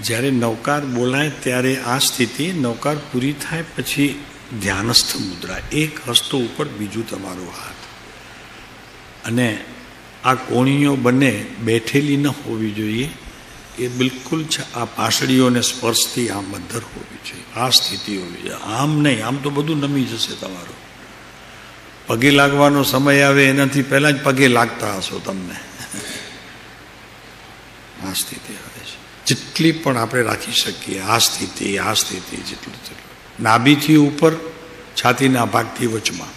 જ્યારે નવકાર બોલાય ત્યારે આ સ્થિતિ, નવકાર પૂરી થાય પછી ધ્યાનસ્થ મુદ્રા, એક હસ્તો ઉપર બીજું તમારો હાથ, અને આ કોણીઓ બંને બેઠેલી ન હોવી જોઈએ, એ બિલકુલ આ પાસળીઓને સ્પર્શથી આમ અધ્ધર હોવી જોઈએ, આ સ્થિતિ હોવી જોઈએ. આમ નહીં, આમ તો બધું નમી જશે તમારું. પગે લાગવાનો સમય આવે એનાથી પહેલા જ પગે લાગતા હશો તમને. આ સ્થિતિ આવે છે જેટલી પણ આપણે રાખી શકીએ, આ સ્થિતિ જેટલું નાભીથી ઉપર, છાતીના ભાગથી વચમાં.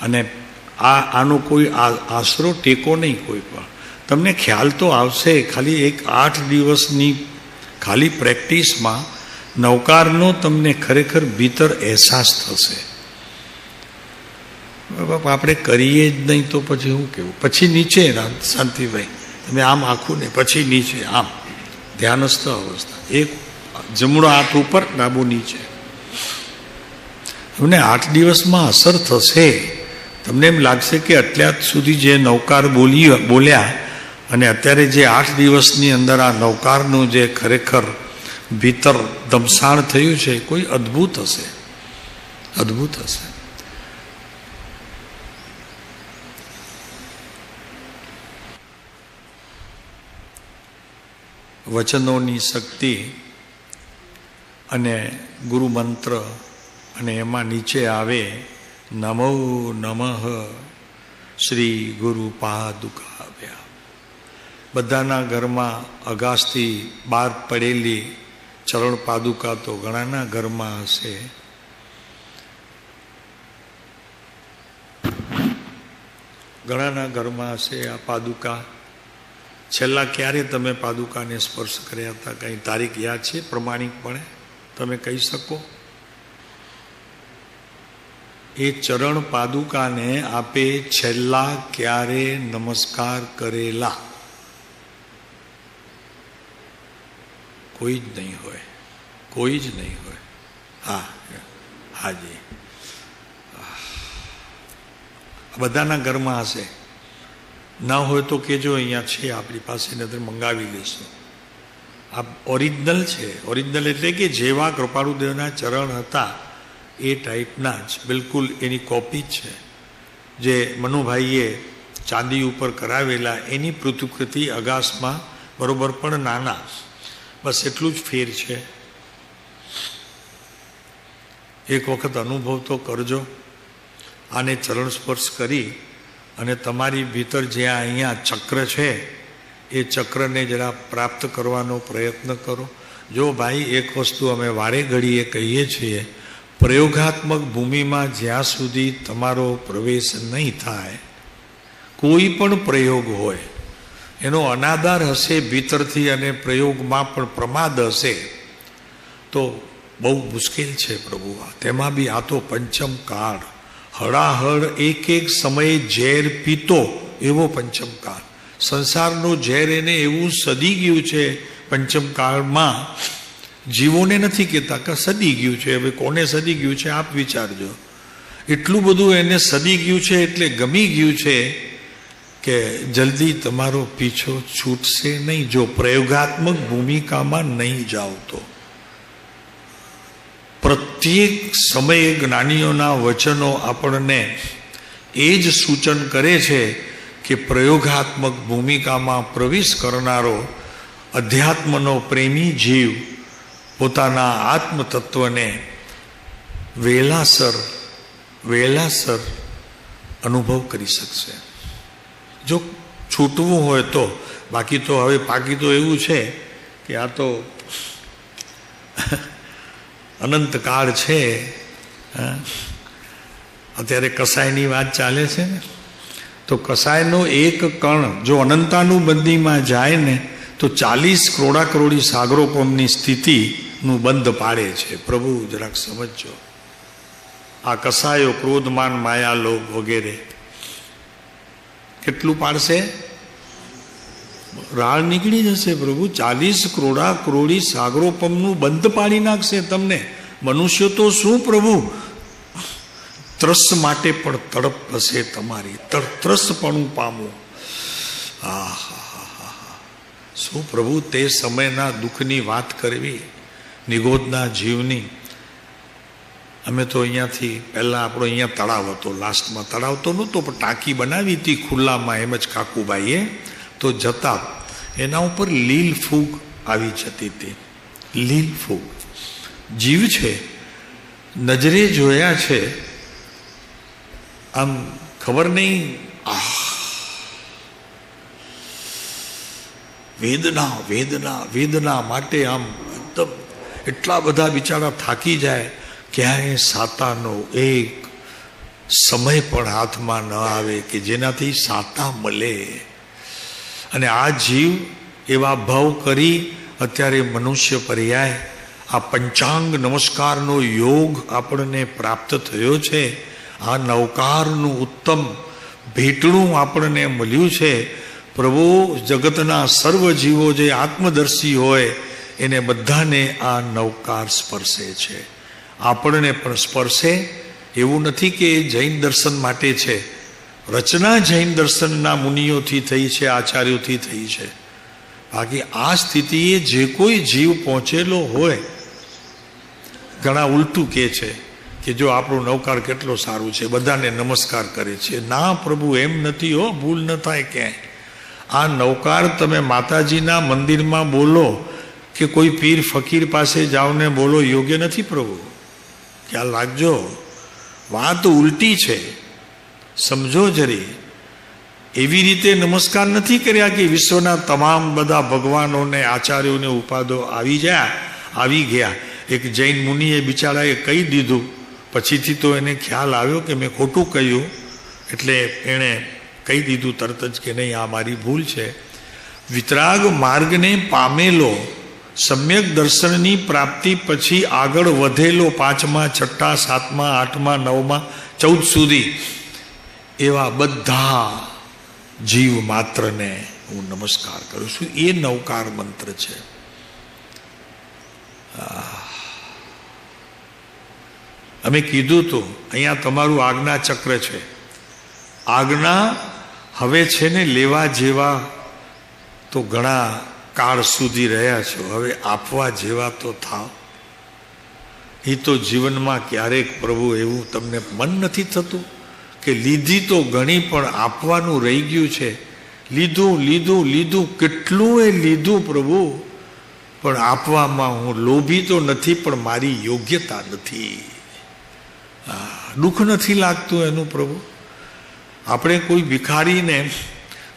અને આનો કોઈ આશરો ટેકો નહીં કોઈ પણ. તમને ખ્યાલ તો આવશે, ખાલી એક 8 દિવસની ખાલી પ્રેક્ટિસમાં નવકારનો તમને ખરેખર ભીતર અહેસાસ થશે. આપણે કરીએ જ નહીં તો પછી શું કહેવું? પછી નીચે શાંતિભાઈ, તમે આમ આખું ને પછી નીચે, આમ ધ્યાનસ્થ અવસ્થા, એક જમણો હાથ ઉપર, ડાબો નીચે. તમને 8 દિવસમાં અસર થશે. તમને એમ લાગશે કે અત્યાર સુધી જે નવકાર બોલ્યા અને અત્યારે જે 8 દિવસની અંદર આ નવકારનું જે ખરેખર ભીતર દમસાણ થયું છે, કોઈ અદ્ભુત હશે, અદ્ભુત હશે. વચનોની શક્તિ અને ગુરુ મંત્ર, અને એમાં નીચે આવે નમો નમઃ શ્રી ગુરુ પાદુકાભ્યામ. બધાના ઘરમાં અગાસથી બહાર પડેલી ચરણ પાદુકા તો ઘણાના ઘરમાં હશે. ઘણાના ઘરમાં હશે આ પાદુકા. છેલ્લા ક્યારે તમે પાદુકાને સ્પર્શ કર્યા હતા? કંઈ તારીખ યાદ છે પ્રમાણિકપણે તમે કહી શકો? એ ચરણ પાદુકાને આપે છેલ્લા ક્યારે નમસ્કાર કરેલા? કોઈ જ નહીં હોય, કોઈ જ નહીં હોય. હા, હાજી, બધાના ઘરમાં હશે. ના હોય તો કેજો, અહીંયા છે આપણી પાસે, નજર મંગાવી લઈશું. આ ઓરિજિનલ છે. ઓરિજિનલ એટલે કે જેવા કૃપાળુદેવના ચરણ હતા એ ટાઈપના જ, બિલકુલ એની કોપી જ છે. જે મનુભાઈએ ચાંદી ઉપર કરાવેલા એની પ્રતિકૃતિ અગાસમાં બરોબર પણ નાના, બસ એટલું જ ફેર છે. એક વખત અનુભવ તો કરજો. આને ચરણ સ્પર્શ કરી અને તમારી ભીતર જે અહીંયા ચક્ર છે એ ચક્રને જરા પ્રાપ્ત કરવાનો પ્રયત્ન કરો. જો ભાઈ, એક વસ્તુ અમે વારે ઘડીએ કહીએ છીએ, પ્રયોગાત્મક ભૂમિમાં જ્યાં સુધી તમારો પ્રવેશ નહીં થાય, કોઈ પણ પ્રયોગ હોય એનો અનાદર હશે ભીતરથી, અને પ્રયોગમાં પણ પ્રમાદ હશે તો બહુ મુશ્કેલ છે પ્રભુ. તેમાં બી આ તો પંચમ કાળ, હળાહળ એક એક સમયે ઝેર પીતો એવો પંચમ કાળ. સંસારનું ઝેર એને એવું સદી ગયું છે પંચમકાળમાં. જીવોને નથી કહેતા કે સદી ગયું છે. હવે કોને સદી ગયું છે આપ વિચારજો. એટલું બધું એને સદી ગયું છે, એટલે ગમી ગયું છે કે જલ્દી તમારો પીછો છૂટશે નહીં જો પ્રયોગાત્મક ભૂમિકામાં નહીં જાઓ તો. પ્રત્યેક સમયે જ્ઞાનીઓના વચનો આપણને એ જ સૂચન કરે છે કે પ્રયોગાત્મક ભૂમિકામાં પ્રવેશ કરનારો અધ્યાત્મનો પ્રેમી જીવ પોતાના આત્મતત્વને વહેલાસર અનુભવ કરી શકશે. જો છૂટવું હોય તો. બાકી તો હવે પાકી તો એવું છે કે આ તો અનંતકાળ છે. અત્યારે કસાયની વાત ચાલે છે ને, તો તો કસાયનો એક કણ જો અનંતાનુબંધીમાં જાય ને તો 40 કરોડી સાગરોપમની સ્થિતિનું બંધ પાડે છે. પ્રભુ જરાક સમજજો. આ કસાયો ક્રોધમાન માયા લોભ વગેરે કેટલું પાડશે? રાળ નીકળી જશે. પ્રભુ 40 કરોડી સાગરોપમનું બંધ પાડી નાખશે તમને. મનુષ્ય તો શું પ્રભુ, ત્રસ માટે પણ તડપ હશે તમારી, ત્રસપણું પામવું. શું પ્રભુ તે સમયના દુઃખની વાત કરવી, નિગોદના જીવની. અમે તો અહીંયાથી પહેલાં આપણો અહીંયા તળાવ હતો, લાસ્ટમાં તળાવ તો નહોતો પણ ટાંકી બનાવી હતી ખુલ્લામાં એમ જ કાકુબાઈએ. તો જતા એના ઉપર લીલ ફૂગ આવી જતી હતી. લીલ ફૂગ જીવ છે, નજરે જોયા છે, આમ ખબર નહીં, વેદના વેદના વેદના માટે આમ એકદમ એટલા બધા બિચારા થાકી જાય. ક્યાંય સાતાનો એક સમય પણ હાથમાં ન આવે કે જેનાથી સાતા મળે. અને આ જીવ એવા ભાવ કરી અત્યારે મનુષ્ય પર્યાય આ પંચાંગ નમસ્કારનો યોગ આપણને પ્રાપ્ત થયો છે. આ નવકારનું ઉત્તમ ભેટણું આપણને મળ્યું છે. પ્રભુ જગતના સર્વ જીવો જે આત્મદર્શી હોય એને બધાને આ નવકાર સ્પર્શે છે. આપણને પણ સ્પર્શે. એવું નથી કે જૈન દર્શન માટે છે, રચના જૈન દર્શનના મુનિઓથી થઈ છે, આચાર્યોથી થઈ છે. બાકી આ સ્થિતિએ જે કોઈ જીવ પહોંચેલો હોય, ઘણા ઉલટું કહે છે કે જો આપણું નવકાર કેટલો સારું છે, બધાને નમસ્કાર કરે છે. ના પ્રભુ, એમ નથી હો, ભૂલ ન થાય ક્યાંય. આ નવકાર તમે માતાજીના મંદિરમાં બોલો કે કોઈ પીર ફકીર પાસે જાઓ ને બોલો, યોગ્ય નથી પ્રભુ. ખ્યાલ રાખજો, વાત ઉલટી છે, સમજો જરી. એવી રીતે નમસ્કાર નથી કર્યા કે વિશ્વના તમામ બધા ભગવાનોને આચાર્યોને ઉપાધો આવી ગયા. એક જૈન મુનિએ બિચારાએ કહી દીધું, પછીથી તો એને ખ્યાલ આવ્યો કે મેં ખોટું કહ્યું, એટલે એણે કહી દીધું તરત જ કે નહીં, આ મારી ભૂલ છે. વિતરાગ માર્ગને પામેલો, સમ્યક દર્શનની પ્રાપ્તિ પછી આગળ વધેલો 5મા 6મા 7મા 8મા 9મા 14 સુધી એવા બધા જીવ માત્રને હું નમસ્કાર કરું છું. એ નવકાર મંત્ર છે. અમે કીધું તો અહીંયા તમારું આજ્ઞા ચક્ર છે. આજ્ઞા હવે છે ને લેવા જેવા તો ઘણા કાળ સુધી રહ્યા છો, હવે આપવા જેવા તો થાવ. એ તો જીવનમાં ક્યારેક પ્રભુ એવું તમને મન નથી થતું કે લીધી તો ઘણી પણ આપવાનું રહી ગયું છે. લીધું લીધું લીધું, કેટલું એ લીધું પ્રભુ, પણ આપવામાં હું લોભી તો નથી, પણ મારી યોગ્યતા નથી. દુઃખ નથી લાગતું એનું પ્રભુ. આપણે કોઈ ભિખારીને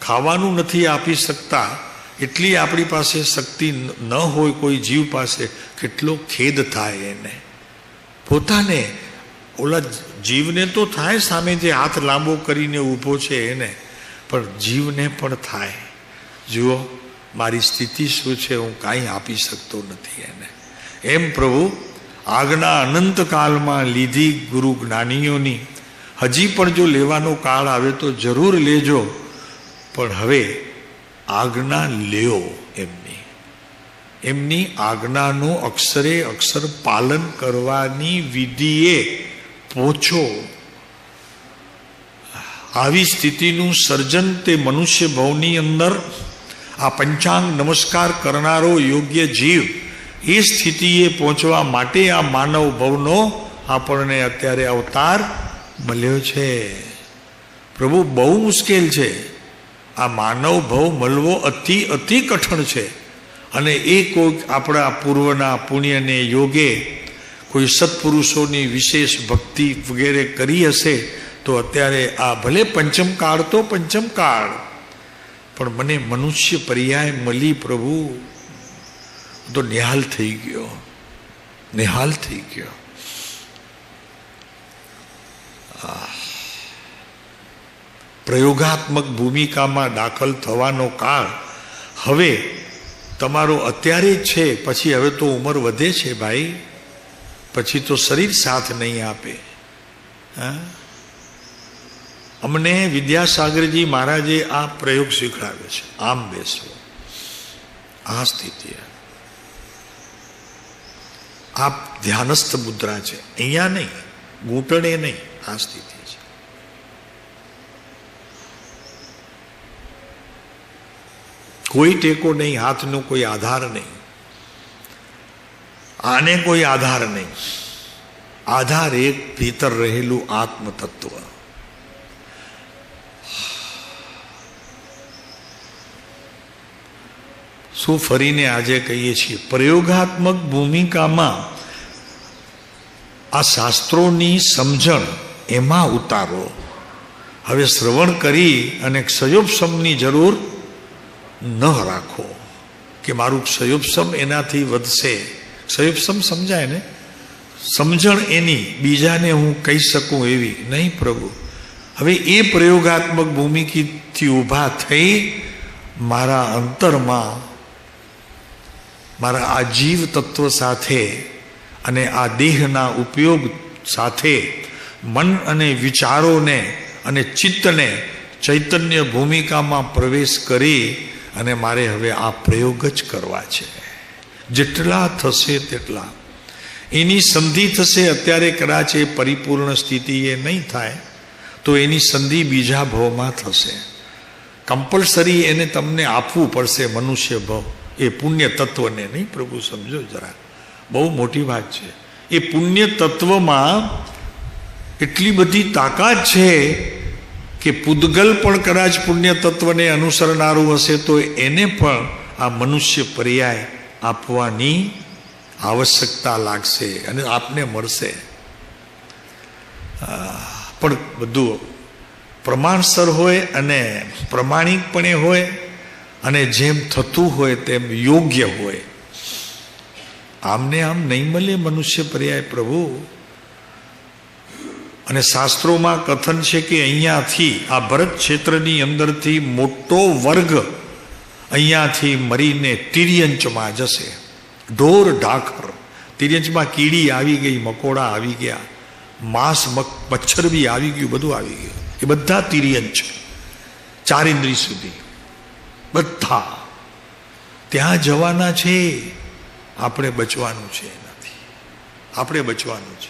ખાવાનું નથી આપી શકતા, એટલી આપણી પાસે શક્તિ ન હોય કોઈ જીવ પાસે, કેટલો ખેદ થાય એને પોતાને. ઓલા જીવને તો થાય, સામે જે હાથ લાંબો કરીને ઊભો છે એને, પણ જીવને પણ થાય, જુઓ મારી સ્થિતિ શું છે, હું કાંઈ આપી શકતો નથી એને. એમ પ્રભુ આજ્ઞા અનંતકાળમાં લીધી ગુરુ જ્ઞાનીઓની, હજી પણ જો લેવાનો કાળ આવે તો જરૂર લેજો, પણ હવે આજ્ઞા લ્યો. એમની આજ્ઞાનું અક્ષરે અક્ષર પાલન કરવાની વિધિએ પહોંચો. આવી સ્થિતિનું સર્જન તે મનુષ્ય ભવની અંદર આ પંચાંગ નમસ્કાર કરનારો યોગ્ય જીવ એ સ્થિતિએ પહોંચવા માટે આ માનવ ભવનો આપણને અત્યારે અવતાર મળ્યો છે. પ્રભુ બહુ મુશ્કેલ છે. આ માનવ ભવ મળવો અતિ કઠણ છે. અને એ કોઈક આપણા પૂર્વના પુણ્યને યોગે કોઈ સત્પુરુષોની વિશેષ ભક્તિ વગેરે કરી હશે તો અત્યારે આ ભલે પંચમકાળ તો પંચમકાળ, પણ મને મનુષ્ય પર્યાય મળી પ્રભુ તો નિહાલ થઈ ગયો, નિહાલ થઈ ગયો. પ્રયોગાત્મક ભૂમિકામાં દાખલ થવાનો કાળ હવે તમારો અત્યારે જ છે. પછી હવે તો ઉંમર વધે છે ભાઈ, પછી તો શરીર સાથ નહીં આપે. હા, અમને વિદ્યાસાગરજી મહારાજે આ પ્રયોગ શીખવાડ્યો છે. આમ બેસવો, આ સ્થિતિ, આ ધ્યાનસ્થ મુદ્રા છે. અહીંયા નહીં, ઘૂંટણે નહીં, આ સ્થિતિ છે. કોઈ ટેકો નહીં, હાથનો કોઈ આધાર નહીં, આને કોઈ આધાર નહીં. આધાર એક ભીતર રહેલું આત્મ તત્વ. શું ફરીને આજે કહીએ છીએ, પ્રયોગાત્મક ભૂમિકામાં આ શાસ્ત્રોની સમજણ એમાં ઉતારો. હવે શ્રવણ કરી અને ક્ષયોપશમની જરૂર ન રાખો કે મારું ક્ષયોપશમ એનાથી વધશે. ક્ષયોપશમ સમજાય ને, સમજણ એની બીજાને હું કહી શકું એવી નહીં પ્રભુ. હવે એ પ્રયોગાત્મક ભૂમિકાથી ઊભા થઈ મારા અંતરમાં મારા આ જીવ તત્વ સાથે અને આ દેહના ઉપયોગ સાથે મન અને વિચારોને અને ચિત્તને ચૈતન્ય ભૂમિકામાં પ્રવેશ કરી અને મારે હવે આ પ્રયોગ જ કરવા છે. જેટલા થશે તેટલા એની સંધિ થશે. અત્યારે કદાચ એ પરિપૂર્ણ સ્થિતિ એ નહીં થાય તો એની સંધિ બીજા ભવમાં થશે. કમ્પલસરી એને તમને આપવું પડશે મનુષ્ય ભવ, એ પુણ્ય તત્વને. નહીં પ્રભુ, સમજો જરા, બહુ મોટી વાત છે. એ પુણ્ય તત્વમાં એટલી બધી તાકાત છે કે પૂદગલ પણ કદાચ પુણ્ય તત્વને અનુસરનારું હશે તો એને પણ આ મનુષ્ય પર્યાય આપવાની આવશ્યકતા લાગશે અને આપને મળશે. પણ બધું પ્રમાણસર હોય અને પ્રમાણિકપણે હોય અને જેમ થતું હોય તેમ યોગ્ય હોય. આમને આમ નહીં મળે મનુષ્ય પર્યાય પ્રભુ. અને શાસ્ત્રોમાં કથન છે કે અહીંયાથી આ ભરત ક્ષેત્રની અંદરથી મોટો વર્ગ અહીંયાથી મરીને તિર્યંચમાં જશે. ઢોર ઢાખર, તિર્યંચમાં કીડી આવી ગઈ, મકોડા આવી ગયા, માંસ મચ્છર બી આવી ગયું, બધું આવી ગયું. એ બધા તિર્યંચ, 4 ઇન્દ્રિય સુધી બધા ત્યાં જવાના છે. આપણે બચવાનું છે એનાથી, આપણે બચવાનું છે.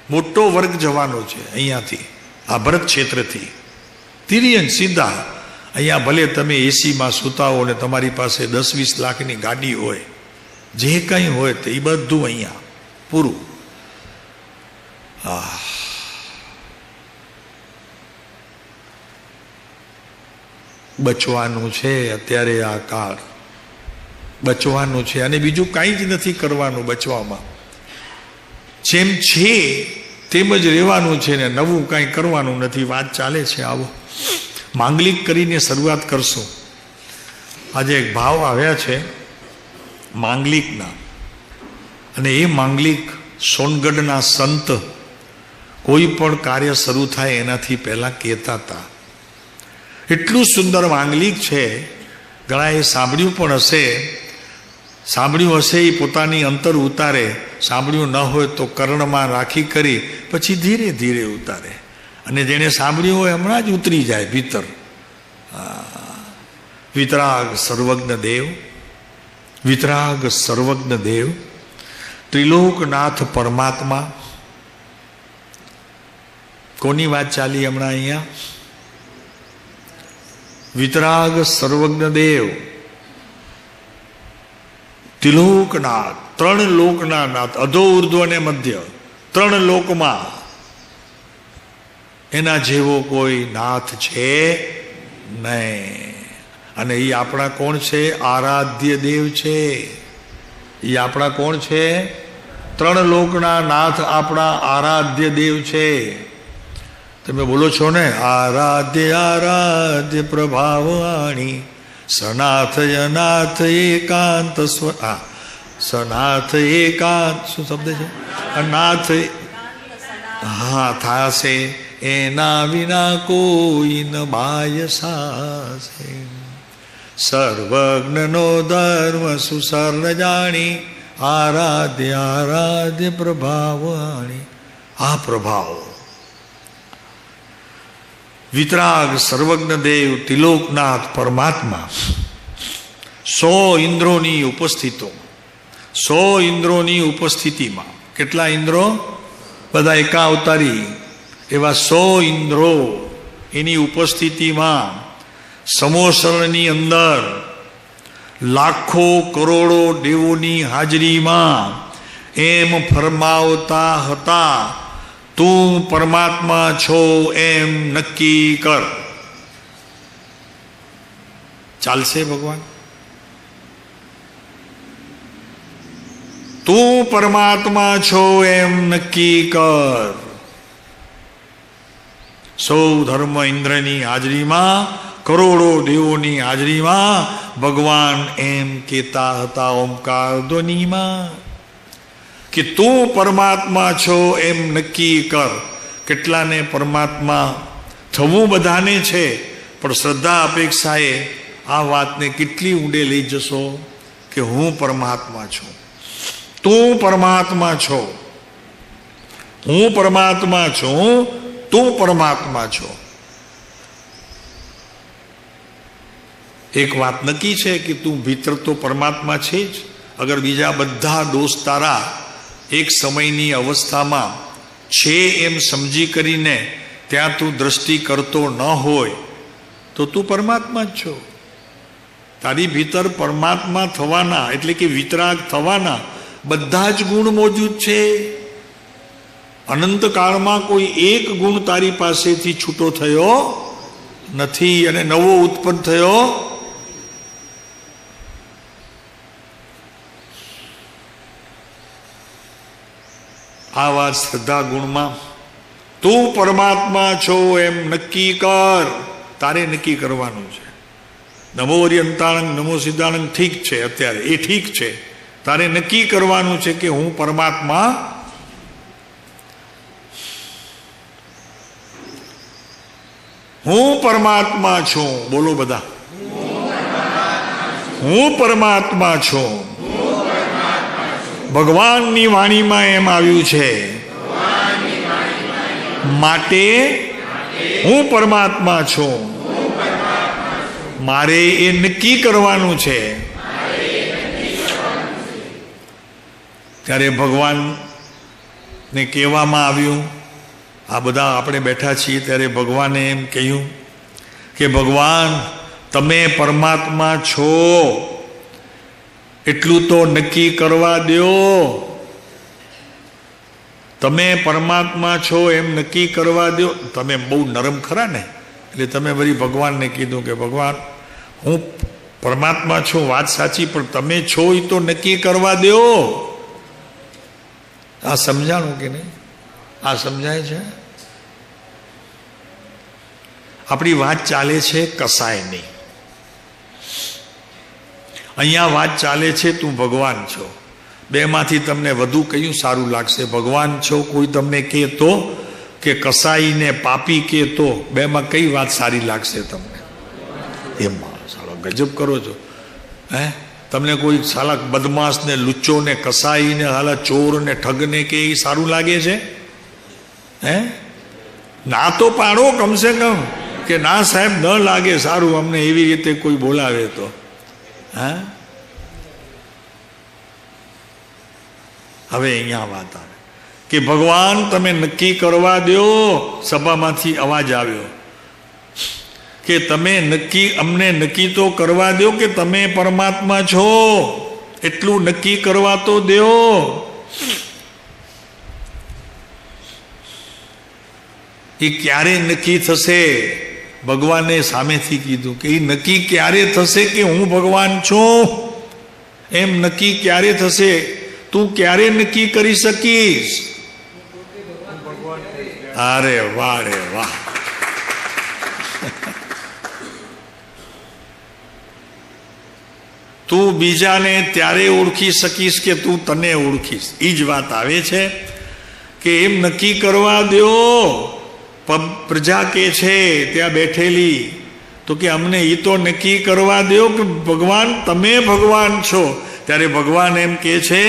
મોટો વર્ગ જવાનો છે અહીંયાથી, આ ભરત ક્ષેત્રથી. તિર્યંચ સીધા અહીંયા. ભલે તમે એસીમાં સૂતા હો ને તમારી પાસે 10-20 લાખની ગાડી હોય, જે કંઈ હોય તો એ બધું અહીંયા પૂરું. બચવાનું છે અત્યારે, આ કાળ બચવાનું છે અને બીજું કાંઈ જ નથી કરવાનું બચવામાં. જેમ છે તેમ જ રહેવાનું છે ને નવું કાંઈ કરવાનું નથી. વાત ચાલે છે. આવો માંગલિક કરીને શરૂઆત કરશું. આજે એક ભાવ આવ્યા છે માંગલિકના, અને એ માંગલિક સોનગઢના સંત કોઈ પણ કાર્ય શરૂ થાય એનાથી પહેલાં કહેતા હતા. એટલું સુંદર માંગલિક છે. ઘણાએ સાંભળ્યું પણ હશે. સાંભળ્યું હશે એ પોતાની અંતર ઉતારે, સાંભળ્યું ન હોય તો કર્ણમાં રાખી કરી પછી ધીરે ધીરે ઉતારે, અને જેણે સાંભળ્યું હોય હમણાં જ ઉતરી જાય ભીતર. વિતરાગ સર્વજ્ઞ દેવ, વિતરાગ સર્વજ્ઞ દેવ, ત્રિલોકનાથ પરમાત્મા. કોની વાત ચાલી હમણાં અહીંયા? વિતરાગ સર્વજ્ઞ દેવ, ત્રિલોકનાથ, 3 લોકના નાથ, અધો ઉર્ધ્વ અને મધ્ય, 3 લોકમાં એના જેવો કોઈ નાથ છે નહીં. અને એ આપણા કોણ છે? આરાધ્ય દેવ છે. એ આપણા કોણ છે? 3 લોકના નાથ આપણા આરાધ્ય દેવ છે. તમે બોલો છો ને, આરાધ્ય આરાધ્ય પ્રભાવાણી, સનાથ અનાથ એકાંત સ્વ. સનાથ એકાંત શું શબ્દ છે? અનાથ. હા, થશે એના વિના કોઈ ન બાય સાસે. સર્વજ્ઞનો ધર્મ સુસર્ણ જાણી આરાધ્ય આરાધ્ય પ્રભાવાણી. આ પ્રભાવ વિતરાગ સર્વજ્ઞ દેવ ત્રિલોકનાથ પરમાત્મા 100 ઇન્દ્રોની ઉપસ્થિતો, 100 ઇન્દ્રોની ઉપસ્થિતિમાં, કેટલા ઇન્દ્રો? બધા એકાવતારી, એવા 100 ઇન્દ્રો એની ઉપસ્થિતિમાં સમોસરણની અંદર લાખો કરોડો દેવોની હાજરીમાં એમ ફરમાવતા હતા, તું પરમાત્મા છો એમ નક્કી કર. ચાલશે ભગવાન? તું પરમાત્મા છો એમ નક્કી કર. સૌ ધર્મ ઇન્દ્રની હાજરીમાં, કરોડો દેવોની હાજરીમાં ભગવાન એમ કહેતા હતા ઓમકાર ધ્વનિમાં કે તું પરમાત્મા છો એમ નક્કી કર. કેટલાને પરમાત્મા થવું બધાને છે, પણ શ્રદ્ધા અપેક્ષાએ આ વાતને કેટલી ઊંડે લઈ જશો કે હું પરમાત્મા છું, તું પરમાત્મા છો, હું પરમાત્મા છું, તું પરમાત્મા છો. એક વાત નક્કી છે કે તું ભીતર તો પરમાત્મા છે જ. અગર બીજા બધા દોષ તારા એક સમયની અવસ્થામાં છે એમ સમજી કરીને ત્યાં તું દ્રષ્ટિ કરતો ન હોય તો તું પરમાત્મા જ છો. તારી ભીતર પરમાત્મા થવાના એટલે કે વિતરાગ થવાના બધા જ ગુણ મોજૂદ છે. અનંતકાળમાં કોઈ એક ગુણ તારી પાસેથી છૂટો થયો નથી અને નવો ઉત્પન્ન થયો. આ વાત શ્રદ્ધા ગુણમાં તું પરમાત્મા છો એમ નક્કી કર. તારે નક્કી કરવાનું છે. નમો અરિયંતાણંગ નમો સિદ્ધાણંગ ઠીક છે, અત્યારે એ ઠીક છે. તારે નક્કી કરવાનું છે કે હું પરમાત્મા, હું પરમાત્મા છું. બોલો બધા, હું પરમાત્મા છું. ભગવાનની વાણીમાં એમ આવ્યું છે, માટે હું પરમાત્મા છું. મારે એ નક્કી કરવાનું છે. ત્યારે ભગવાનને કહેવામાં આવ્યું, આ બધા આપણે બેઠા છીએ ત્યારે ભગવાને એમ કહ્યું કે ભગવાન તમે પરમાત્મા છો એટલું તો નક્કી કરવા દો. તમે પરમાત્મા છો એમ નક્કી કરવા દો. તમે બહુ નરમ ખરા ને, એટલે તમે વળી ભગવાનને કીધું કે ભગવાન હું પરમાત્મા છું, વાત સાચી, પણ તમે છો એ તો નક્કી કરવા દો. આ સમજાણું કે નહીં? આ સમજાય છે? આપણી વાત ચાલે છે કસાયની. અહીંયા વાત ચાલે છે તું ભગવાન છો. બેમાંથી તમને વધુ કયું સારું લાગશે? ભગવાન છો કોઈ તમને કહે તો કે કસાઈને પાપી કહે તો? બેમાં કઈ વાત સારી લાગશે તમને? એમાં સાલો ગજબ કરો છો. તમને કોઈ સાલા બદમાશ ને લુચ્ચો ને કસાઈ ને હાલા ચોર ને ઠગ ને કે એ સારું લાગે છે? ના તો પાડો કમસે કમ કે ના સાહેબ ન લાગે સારું અમને એવી રીતે કોઈ બોલાવે તો. હવે અહીંયા વાત આવે કે ભગવાન તમે નક્કી કરવા દો. સભામાંથી અવાજ આવ્યો કે તમે નક્કી, અમને નક્કી તો કરવા દો કે તમે પરમાત્મા છો, એટલું નક્કી કરવા તો દો. એ ક્યારે નક્કી થશે? ભગવાને સામેથી કીધું કે એ નક્કી ક્યારે થશે કે હું ભગવાન છું એમ નક્કી ક્યારે થશે? તું ક્યારે નક્કી કરી શકીશ? અરે વાહ રે વાહ. તું બીજાને ત્યારે ઓળખી શકીશ કે તું તને ઓળખીશ. એ જ વાત આવે છે કે એમ નક્કી કરવા દો પ્રજા કે છે ત્યાં બેઠેલી, તો કે અમને એ તો નક્કી કરવા દો કે ભગવાન તમે ભગવાન છો. ત્યારે ભગવાન એમ કે છે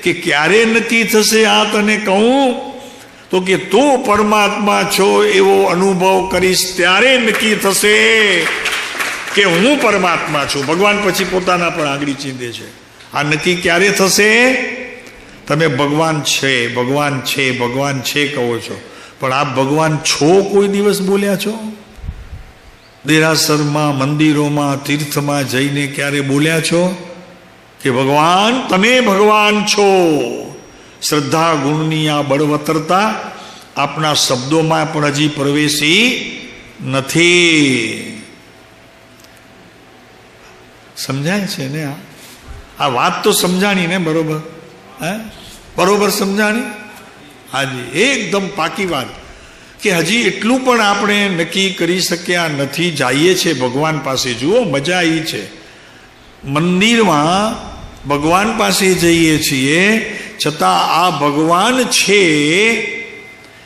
કે ક્યારે નક્કી થશે આ તને કહું? તો કે તું પરમાત્મા છો એવો અનુભવ કરીશ ત્યારે નક્કી થશે કે હું પરમાત્મા છું. ભગવાન પછી પોતાના પણ આંગળી ચીંધે છે. આ નક્કી ક્યારે થશે? તમે ભગવાન છે ભગવાન છે ભગવાન છે કહો છો, પણ આપ ભગવાન છો કોઈ દિવસ બોલ્યા છો? દેરાસરમાં, મંદિરોમાં, તીર્થમાં જઈને ક્યારે બોલ્યા છો કે ભગવાન તમે ભગવાન છો? શ્રદ્ધા ગુણની આ બળવત્તરતા આપના શબ્દોમાં પણ હજી પ્રવેશી નથી. સમજાય છે ને? આ વાત તો સમજાણી ને? બરોબર? બરોબર સમજાણી? હાજી, એકદમ પાકી વાત. કે હજી એટલું પણ આપણે નક્કી કરી શક્યા નથી. જઈએ છે ભગવાન પાસે. જુઓ, મજા આવી છે. મંદિરમાં ભગવાન પાસે જઈએ છીએ, છતાં આ ભગવાન છે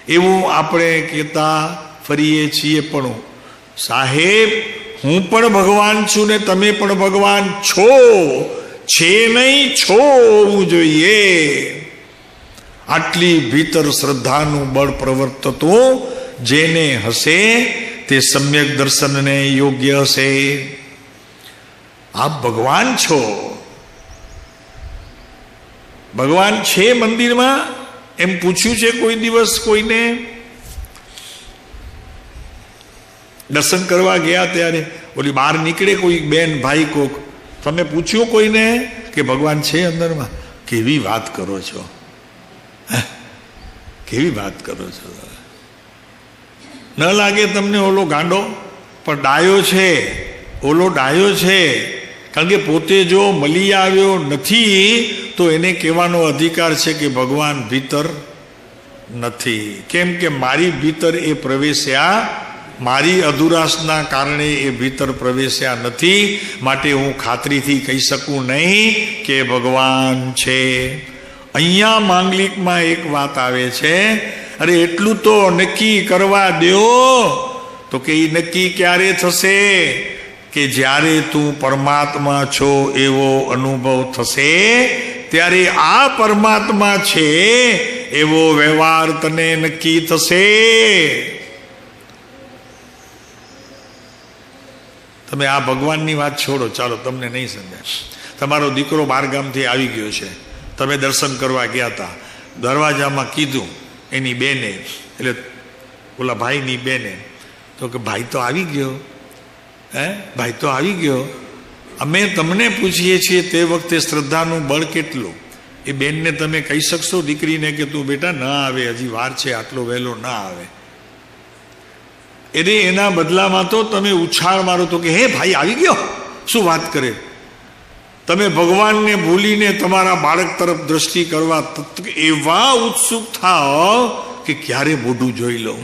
એવું આપણે કહેતા ફરીએ છીએ. પણ સાહેબ, હું પણ ભગવાન છું ને તમે પણ ભગવાન છો. છે નહીં, છો હોવું જોઈએ. આટલી ભીતર શ્રદ્ધાનું બળ પ્રવર્તતું જેને હશે તે સમ્યક દર્શનને યોગ્ય હશે. આપ ભગવાન છો. ભગવાન છે મંદિરમાં એમ પૂછ્યું છે કોઈ દિવસ કોઈને? દર્શન કરવા ગયા ત્યારે ઓલી બહાર નીકળે કોઈ બેન ભાઈ કોક, તમે પૂછ્યું કોઈને કે ભગવાન છે અંદરમાં? કેવી વાત કરો છો, કેવી વાત કરો છો. ન લાગે તમને ઓલો ગાંડો? પણ ડાયો છે, ઓલો ડાયો છે. કારણ કે પોતે જો મળી આવ્યો નથી તો એને કહેવાનો અધિકાર છે કે ભગવાન ભીતર નથી. કેમ કે મારી ભીતર એ પ્રવેશ્યા, મારી અધુરાશના કારણે એ ભીતર પ્રવેશ્યા નથી. માટે હું ખાતરીથી કહી શકું નહીં કે ભગવાન છે. અહીંયા માંગલિકમાં એક વાત આવે છે, અરે એટલું તો નક્કી કરવા દો. તો કે એ નક્કી ક્યારે થશે? કે જ્યારે તું પરમાત્મા છો એવો અનુભવ થશે ત્યારે આ પરમાત્મા છે એવો વ્યવહાર તને નક્કી થશે. તમે આ ભગવાનની વાત છોડો, ચાલો તમને નહીં સમજાય. તમારો દીકરો બહાર ગામથી આવી ગયો છે, તમે દર્શન કરવા ગયા હતા, દરવાજામાં કીધું એની બેને, એટલે ઓલા ભાઈની બેને, તો કે ભાઈ તો આવી ગયો, ભાઈ તો આવી ગયો. અમે તમને પૂછીએ છીએ તે વખતે શ્રદ્ધાનું બળ કેટલું? એ બેનને તમે કહી શકશો દીકરીને કે તું બેટા ના આવે, હજી વાર છે, આટલો વહેલો ના આવે? એટલે એના બદલામાં તો તમે ઉછાળ મારો તો કે હે ભાઈ આવી ગયો, શું વાત કરે. તમે ભગવાનને ભૂલીને તમારા બાળક તરફ દ્રષ્ટિ કરવા એવા ઉત્સુક થાઓ કે ક્યારે મોઢું જોઈ લઉં.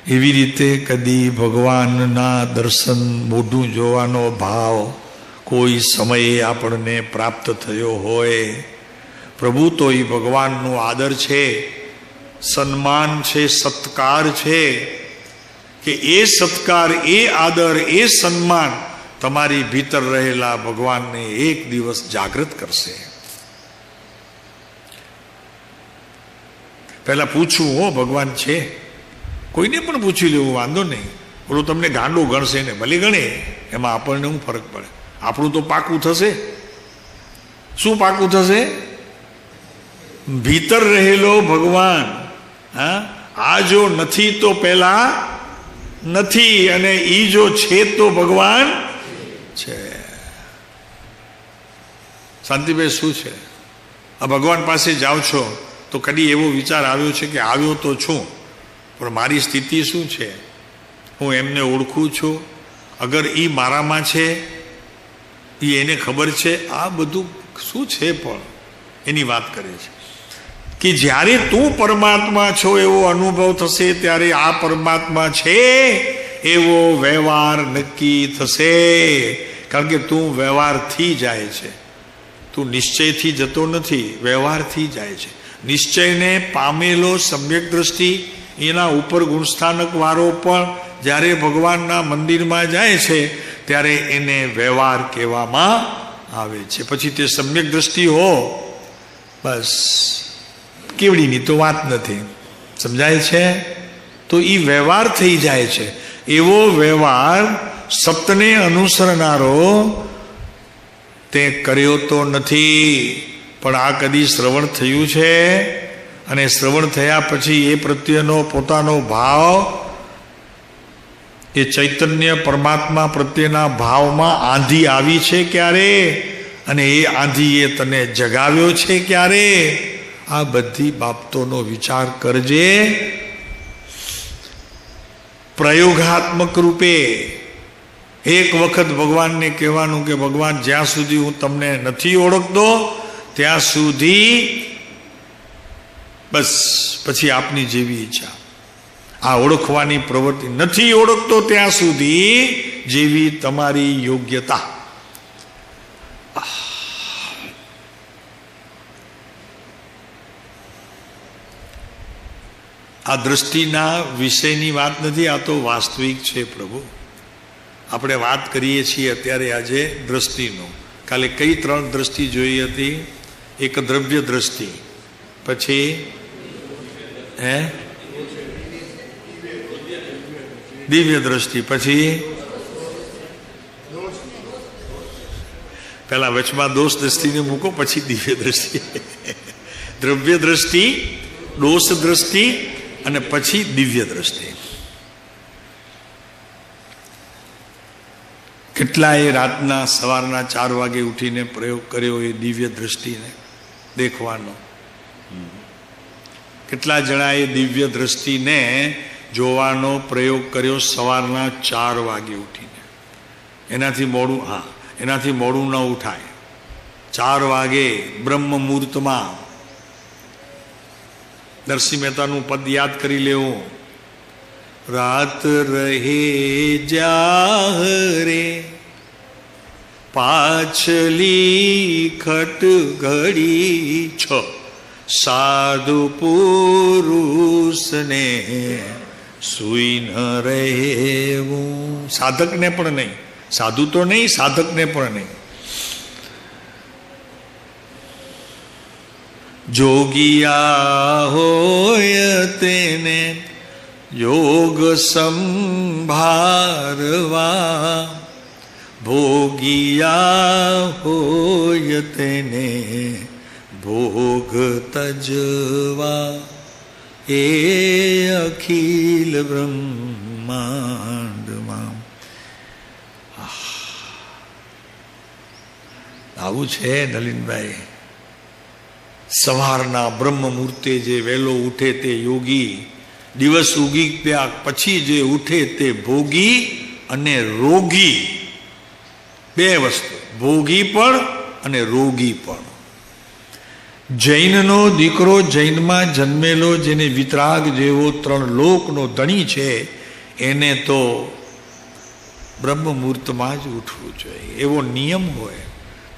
એવી રીતે કદી ભગવાનના દર્શન, મોઢું જોવાનો ભાવ કોઈ સમયે આપણને પ્રાપ્ત થયો હોય? પ્રભુ તો એ ભગવાનનું આદર છે, સન્માન છે, સત્કાર છે, કે એ સત્કાર, એ આદર, એ સન્માન તમારી ભીતર રહેલા ભગવાનને એક દિવસ જાગૃત કરશે. પહેલા પૂછવું, હો ભગવાન છે? કોઈને પણ પૂછી લેવું, વાંધો નહીં. ઓલું તમને ગાંડો ગણશે ને ભલે ગણે, એમાં આપણને શું ફરક પડે? આપણું તો પાકું થશે. શું પાકું થશે? ભીતર રહેલો ભગવાન. આ જો નથી તો પેલા નથી, અને ઈ જો છે તો ભગવાન છે. શાંતિભાઈ શું છે? આ ભગવાન પાસે જાઓ છો તો કદી એવો વિચાર આવ્યો છે કે આવ્યો તો છું, પણ મારી સ્થિતિ શું છે? હું એમને ઓળખું છું? અગર એ મારામાં છે, એ એને ખબર છે? આ બધું શું છે? પણ એની વાત કરે છે કે જ્યારે તું પરમાત્મા છો એવો અનુભવ થશે ત્યારે આ પરમાત્મા છે એવો વ્યવહાર નક્કી થશે. કારણ કે તું વ્યવહારથી જાય છે, તું નિશ્ચયથી જતો નથી, વ્યવહારથી જાય છે. નિશ્ચયને પામેલો સમ્યક દ્રષ્ટિ એના ઉપર ગુણસ્થાનક વાળો પણ જ્યારે ભગવાનના મંદિરમાં જાય છે ત્યારે એને વ્યવહાર કહેવામાં આવે છે. પછી તે સમ્યક દ્રષ્ટિ હો, બસ કેવડીની તો વાત નથી. સમજાય છે? તો એ વ્યવહાર થઈ જાય છે. એવો વ્યવહાર સતને અનુસરનારો તે કર્યો તો નથી, પણ આ કદી શ્રવણ થયું છે અને શ્રવણ થયા પછી એ પ્રત્યેનો પોતાનો ભાવ એ ચૈતન્ય પરમાત્મા પ્રત્યેના ભાવમાં આંધી આવી છે ક્યારે, અને એ આંધીએ તને જગાવ્યો છે ક્યારે, આ બધી બાબતોનો વિચાર કરજે. પ્રયોગાત્મક રૂપે એક વખત ભગવાનને કહેવાનું કે ભગવાન, જ્યાં સુધી હું તમને નથી ઓળખતો ત્યાં સુધી બસ, પછી આપની જેવી ઈચ્છા. આ ઓળખવાની પ્રવૃત્તિ, નથી ઓળખતો ત્યાં સુધી જેવી તમારી યોગ્યતા. આ દ્રષ્ટિના વિષયની વાત નથી, આ તો વાસ્તવિક છે પ્રભુ. આપણે વાત કરીએ છીએ અત્યારે આજે દ્રષ્ટિનો. કાલે કઈ 3 દ્રષ્ટિ જોઈ હતી? એક દ્રવ્ય દ્રષ્ટિ, પછી દિવ્ય દ્રષ્ટિ, પછી પેલા વચમાં દોષ દ્રષ્ટિને મૂકો, પછી દિવ્ય દ્રષ્ટિ. દ્રવ્ય દ્રષ્ટિ, દોષ દ્રષ્ટિ અને પછી દિવ્ય દ્રષ્ટિ. કેટલાય રાતના સવારના 4 વાગે ઉઠીને પ્રયોગ કર્યો એ દિવ્ય દ્રષ્ટિને દેખવાનો. કેટલા જણાએ દિવ્ય દ્રષ્ટિને જોવાનો પ્રયોગ કર્યો સવારના 4 વાગે ઉઠીને. એનાથી મોડું, એનાથી મોડું ન ઉઠાય. 4 વાગે બ્રહ્મ મુહૂર્તમાં નરસિંહ મહેતાનું પદ યાદ કરી લેવું. રાત રહે જાહરે પાછલી ખટ ઘડી છ, સાધુ પુરુષને સુઈ ન રહેવું. સાધકને પણ નહીં, સાધુ તો નહીં, સાધકને પણ નહીં. જોગિયા હોય તેને યોગ સંભારવા, ભોગિયા હોય તેને ભોગ તજવા, એ અખિલ બ્રહ્માંડમાં. આવું છે નલિનભાઈ. સવારના બ્રહ્મ મુહૂર્તે જે વહેલો ઉઠે તે યોગી, દિવસ ઉગી ગયા પછી જે ઉઠે તે ભોગી અને રોગી. 2 વસ્તુ, ભોગી પણ અને રોગી પણ. જૈનનો દીકરો, જૈનમાં જન્મેલો, જેને વિતરાગ જેવો 3 લોકનો ધણી છે, એને તો બ્રહ્મ મુહૂર્તમાં જ ઉઠવું જોઈએ, એવો નિયમ હોય.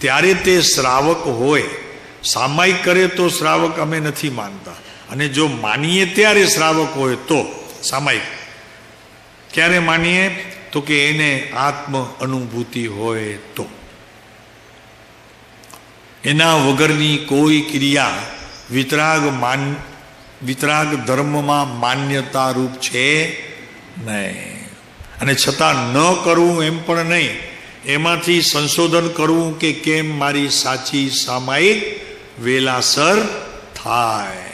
ત્યારે તે શ્રાવક હોય. સામાયિક કરે તો શ્રાવક અમે નથી માનતા, અને જો માનીએ ત્યારે શ્રાવક હોય તો સામાયિક. ક્યારે માનીએ? તો કે એને આત્મ અનુભૂતિ હોય તો. એના વગરની કોઈ ક્રિયા વિતરાગ ધર્મમાં માન્યતા રૂપ છે નહીં. અને છતાં ન કરવું એમ પણ નહીં, એમાંથી સંશોધન કરવું કે કેમ મારી સાચી સામાયિક વેલાસર થાય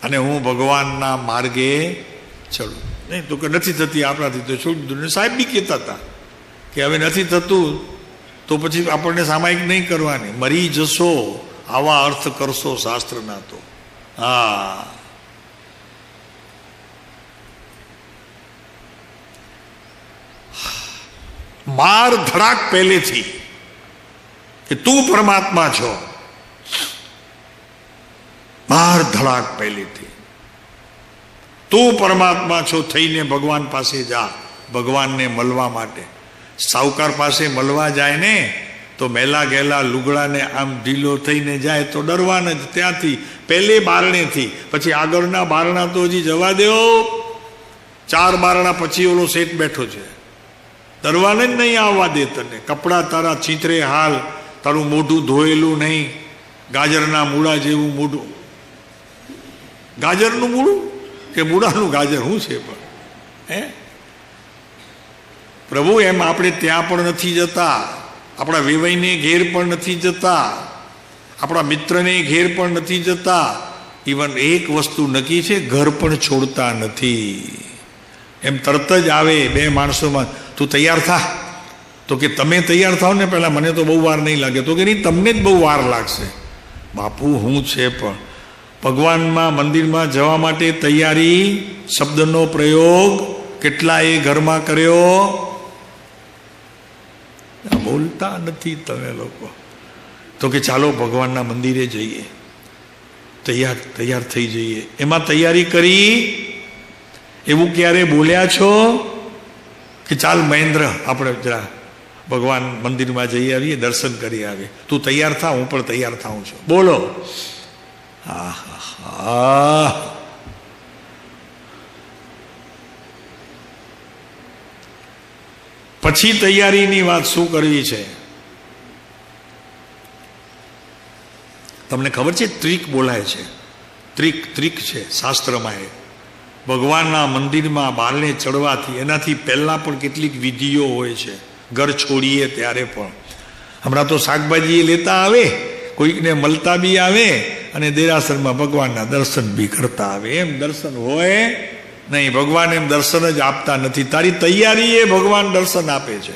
અને હું ભગવાનના માર્ગે ચડું. નહીં તો કે નથી થતી આપણાથી તો છોડી દીધું. સાહેબ બી કહેતા હતા કે હવે નથી થતું તો પછી આપણને સામાયિક નહીં કરવાની, મરી જશો આવા અર્થ કરશો શાસ્ત્રના. તો માર ધડાક પહેલેથી કે તું પરમાત્મા છો. માર ધડાક પહેલેથી તું પરમાત્મા છો થઈને ભગવાન પાસે જા, ભગવાનને મળવા માટે. સાહુકાર પાસે મળવા જાય ને તો મેલા ગયેલા લુગડાને આમ ઢીલો થઈને જાય તો ડરવાના જ. ત્યાંથી પહેલે બારણેથી. પછી આગળના બારણા તો હજી જવા દો, 4 બારણા પછી ઓલો શેઠ બેઠો છે, દરવાને જ નહીં આવવા દે તને. કપડાં તારા ચીંતરે હાલ, તારું મોઢું ધોયેલું નહીં, ગાજરના મૂળા જેવું મોઢું. ગાજરનું મૂળું કે મૂળાનું ગાજર શું છે પણ? હે પ્રભુ, એમ આપણે ત્યાં પણ નથી જતા, આપણા વેવાઈને ઘેર પણ નથી જતા, આપણા મિત્રને ઘેર પણ નથી જતા. ઇવન એક વસ્તુ નક્કી છે, ઘર પણ છોડતા નથી. એમ તરત જ આવે 2 માણસોમાં, તું તૈયાર થા. તો કે તમે તૈયાર થાવ ને પહેલાં, મને તો બહુ વાર નહીં લાગે. તો કે નહીં, તમને જ બહુ વાર લાગશે. બાપુ હું છે પણ ભગવાનમાં મંદિરમાં જવા માટે તૈયારી શબ્દનો પ્રયોગ કેટલાએ ઘરમાં કર્યો? બોલતા નથી તમે લોકો. તો કે ચાલો ભગવાનના મંદિરે જઈએ, તૈયાર થઈ જઈએ. એમાં તૈયારી કરી એવું ક્યારે બોલ્યા છો કે ચાલ મહેન્દ્ર આપણે જરા ભગવાન મંદિરમાં જઈ આવીએ, દર્શન કરી આવીએ? તું તૈયાર થા, હું પણ તૈયાર થાઉં છું. બોલો. પછી તૈયારીની વાત શું કરવી છે? તમને ખબર છે ત્રિક બોલાય છે? ત્રિક છે શાસ્ત્રમાં. એ ભગવાનના મંદિરમાં બારણે ચડવાથી એનાથી પહેલાં પણ કેટલીક વિધિઓ હોય છે. ઘર છોડીએ ત્યારે પણ. હમણાં તો શાકભાજી લેતા આવે, કોઈકને મળતા બી આવે, અને દેરાસરમાં ભગવાનના દર્શન બી કરતા આવે. એમ દર્શન હોય નહીં, ભગવાન એમ દર્શન જ આપતા નથી. તારી તૈયારી એ ભગવાન દર્શન આપે છે.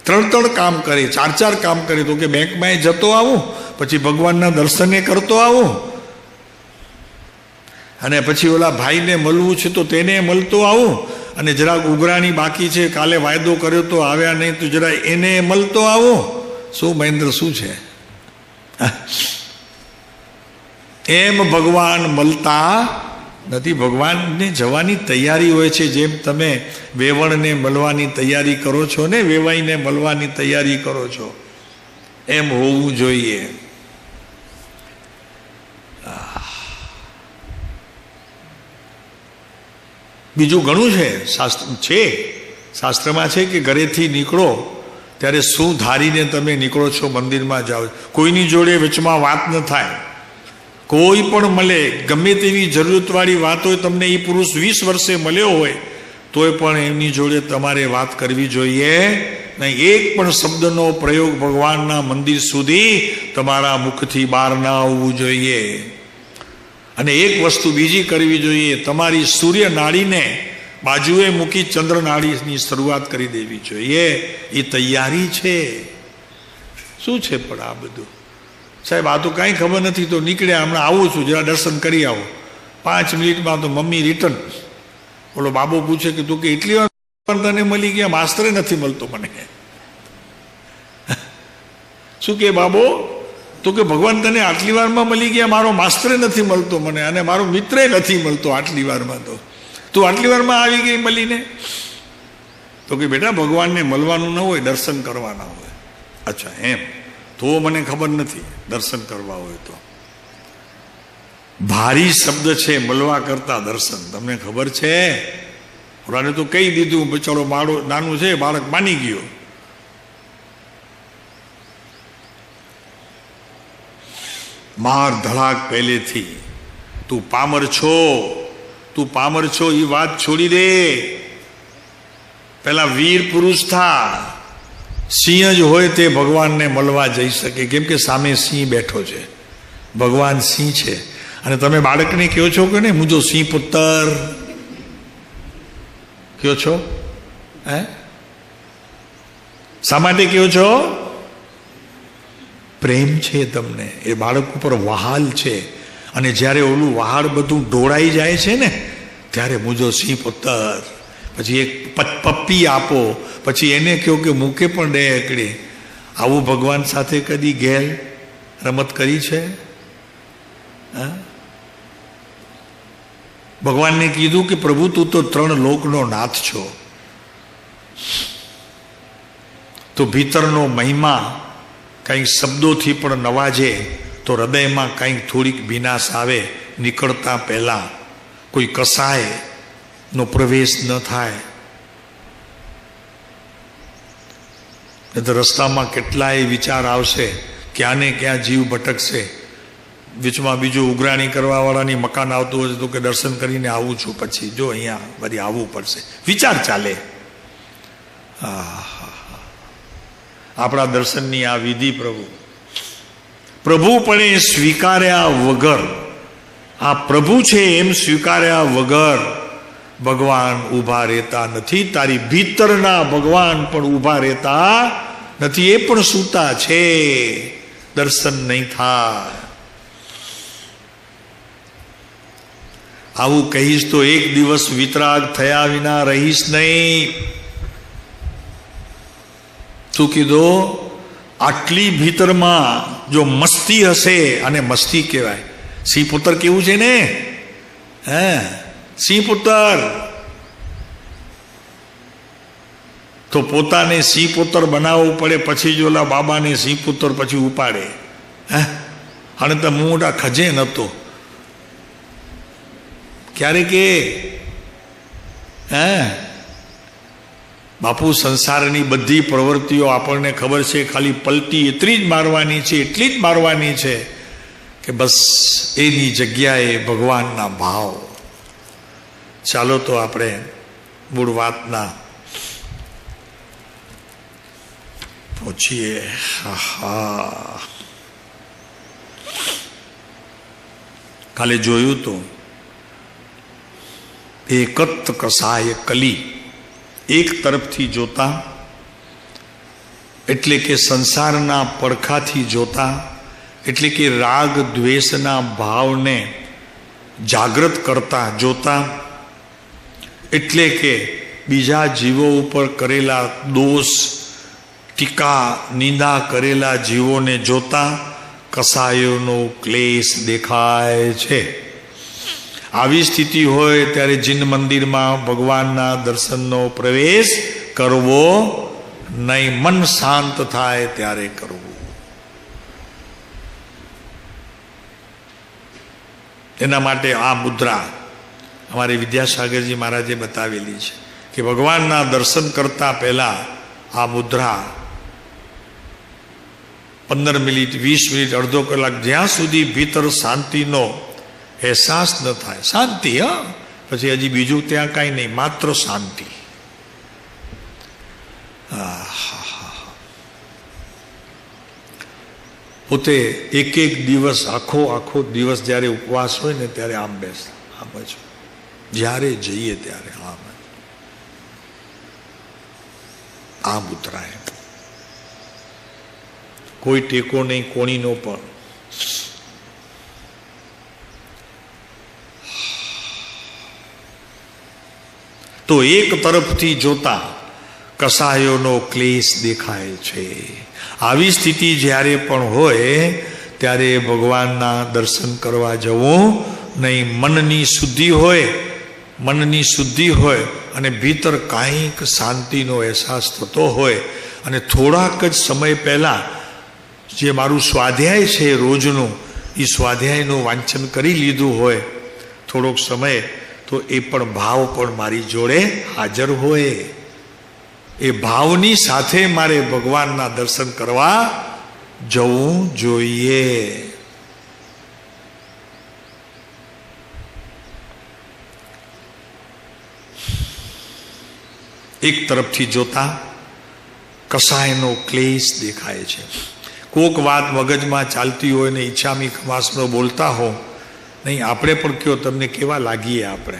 3 કામ કરે, 4 કામ કરે. તો કે બેંકમાં જતો આવું, પછી ભગવાનના દર્શને કરતો આવું, અને પછી ઓલા ભાઈને મળવું છે તો તેને મળતો આવું, અને જરાક ઉઘરાણી બાકી છે, કાલે વાયદો કર્યો તો આવ્યા નહીં, તો જરા એને મળતો આવું. શું મહેન્દ્ર, શું છે? એમ ભગવાન મળતા નથી. ભગવાનને જવાની તૈયારી હોય છે. જેમ તમે વેવણને મળવાની તૈયારી કરો છો ને, વેવાઈને મળવાની તૈયારી કરો છો, એમ હોવું જોઈએ. બીજું ઘણું છે શાસ્ત્રમાં છે કે ઘરેથી નીકળો ત્યારે શું ધારીને તમે નીકળો છો, મંદિરમાં જાઓ. કોઈની જોડે વચમાં વાત ન થાય. કોઈ પણ મળે, ગમે તેવી જરૂરતવાળી વાત હોય, તમને એ પુરુષ 20 વર્ષે મળ્યો હોય તોય પણ એમની જોડે તમારે વાત કરવી જોઈએ નહીં. એક પણ શબ્દનો પ્રયોગ ભગવાનના મંદિર સુધી તમારા મુખથી બહાર ના આવવું જોઈએ. અને એક વસ્તુ બીજી કરવી જોઈએ, તમારી સૂર્ય નાડીને બાજુએ મૂકી ચંદ્ર નાડીની શરૂઆત કરી દેવી જોઈએ. એ તૈયારી છે. શું છે પણ આ બધું? સાહેબ આ તો કાંઈ ખબર નથી, તો નીકળ્યા, હમણાં આવું છું, જરા દર્શન કરી આવો. 5 મિનિટમાં તો મમ્મી રિટર્ન. ઓલો બાબો પૂછે કે તું કે એટલી વાર તને મળી ગયા? માસ્તરે નથી મળતો મને. શું કે બાબો? તો કે ભગવાન તને આટલી વારમાં મળી ગયા, મારો માસ્તરે નથી મળતો મને, અને મારો મિત્રે નથી મળતો આટલી વારમાં. તો તું આટલી વારમાં આવી ગઈ મળીને? તો કે બેટા ભગવાનને મળવાનું ન હોય, દર્શન કરવાના હોય. અચ્છા એમ? તો મને ખબર નથી. દર્શન કરવા હોય તો ભારી શબ્દ છે મળવા કરતા દર્શન. તમને ખબર છે? ઓલાને તો કહી દીધું, બચારો માળો નાનું છે, બાળક માની ગયો. માર ધડાક પહેલેથી. તું પામર છો એ વાત છોડી દે. પેલા વીર પુરુષ થા. સિંહ જ હોય તે ભગવાનને મળવા જઈ શકે, કેમ કે સામે સિંહ બેઠો છે, ભગવાન સિંહ છે. અને તમે બાળકને કહો છો કે ને, મુજો સિંહ પુત્ર કહો છો? હે, શા માટે કહો છો? પ્રેમ છે તમને, એ બાળક ઉપર વહાલ છે. અને જ્યારે ઓલું વહાલ બધું ઢોળાઈ જાય છે ને, ત્યારે મુજો સિંહ પુત્ર. પછી એક પપ્પી આપો, પછી એને કહો કે મૂકે પણ દે એકડી. આવું ભગવાન સાથે કદી ગેલ રમત કરી છે? ભગવાનને કીધું કે પ્રભુ તું તો 3 લોકનો નાથ છો, તો ભીતરનો મહિમા કંઈ શબ્દોથી પણ નવાજે તો હૃદયમાં કંઈક થોડીક ભીનાશ આવે, નીકળતા પહેલાં કોઈ કસાયનો પ્રવેશ ન થાય. તો રસ્તામાં કેટલાય વિચાર આવશે, ક્યાં ને ક્યાં જીવ ભટકશે. વીચમાં બીજું ઉઘરાણી કરવાવાળાની મકાન આવતું હોય તો કે દર્શન કરીને આવું છું, પછી જો અહીંયા વળી આવવું પડશે, વિચાર ચાલે. આપણા દર્શનની આ વિધિ પ્રભુ પણ એ સ્વીકાર્યા વગર, આ પ્રભુ છે એમ સ્વીકાર્યા વગર ભગવાન ઊભા રહેતા નથી. તારી ભીતરના ભગવાન પણ ઊભા રહેતા નથી, એ પણ સૂતા છે, દર્શન નહીં થાય. આવું કહીશ તો એક દિવસ વિતરાગ થયા વિના રહીશ નહીં. શું કીધું? આટલી ભીતરમાં જો મસ્તી હશે, અને મસ્તી કહેવાય. સિંહ પુત્ર કેવું છે ને, સિંહ પુત્ર તો પોતાને સિંહ પુત્ર બનાવવું પડે, પછી જો ઓલા બાબાને સિંહ પુત્ર પછી ઉપાડે. અને તો મોટા ખજે નતો ક્યારે કે બાપુ સંસારની બધી પ્રવૃત્તિઓ આપણને ખબર છે, ખાલી પલટી એટલી જ મારવાની છે, એટલી જ મારવાની છે કે બસ એની જગ્યાએ ભગવાનના ભાવ. ચાલો તો આપણે મૂળ વાતના પહોંચીએ. કાલે જોયું તો એકત કસાય કલી, એક તરફથી જોતા એટલે કે સંસારના પડખાથી જોતા, એટલે કે રાગ દ્વેષના ભાવને જાગૃત કરતા જોતા, એટલે કે બીજા જીવો ઉપર કરેલા દોષ, ટીકા, નિંદા કરેલા જીવોને જોતા કસાયોનો ક્લેશ દેખાય છે. આવી સ્થિતિ હોય ત્યારે જીન મંદિરમાં ભગવાનના દર્શનનો પ્રવેશ કરવો નહીં. મન શાંત થાય ત્યારે કરવું. એના માટે આ મુદ્રા અમારે વિદ્યાસાગરજી મહારાજે બતાવેલી છે કે ભગવાનના દર્શન કરતા પહેલા આ મુદ્રા 15 મિનિટ, 20 મિનિટ, અડધો કલાક, જ્યાં સુધી ભીતર શાંતિનો અહેસાસ ન થાય. શાંતિ, પછી હજી બીજું ત્યાં કાંઈ નહીં, માત્ર શાંતિ. પોતે એક દિવસ, આખો દિવસ જ્યારે ઉપવાસ હોય ને ત્યારે આમ બેસતા, આમ જ જ્યારે જઈએ ત્યારે આમ જ. આ મુદ્રાએ કોઈ ટેકો નહીં, કોણીનો પણ. તો એક તરફથી જોતા કસાયોનો ક્લેશ દેખાય છે. આવી સ્થિતિ જ્યારે પણ હોય ત્યારે ભગવાનના દર્શન કરવા જવું નહીં. મનની શુદ્ધિ હોય અને ભીતર કાંઈક શાંતિનો અહેસાસ થતો હોય, અને થોડાક જ સમય પહેલાં જે મારું સ્વાધ્યાય છે રોજનું, એ સ્વાધ્યાયનું વાંચન કરી લીધું હોય થોડોક સમય, તો એ પણ ભાવ પણ મારી જોડે હાજર હોય. એ ભાવની સાથે મારે ભગવાનના દર્શન કરવા જવું જોઈએ. એક તરફથી જોતા કસાયનો ક્લેશ દેખાય છે. કોક વાત મગજમાં ચાલતી હોય ને ઈચ્છામી ખમાસનો બોલતા હો, નહીં આપણે પણ કયો, તમને કેવા લાગીએ? આપણે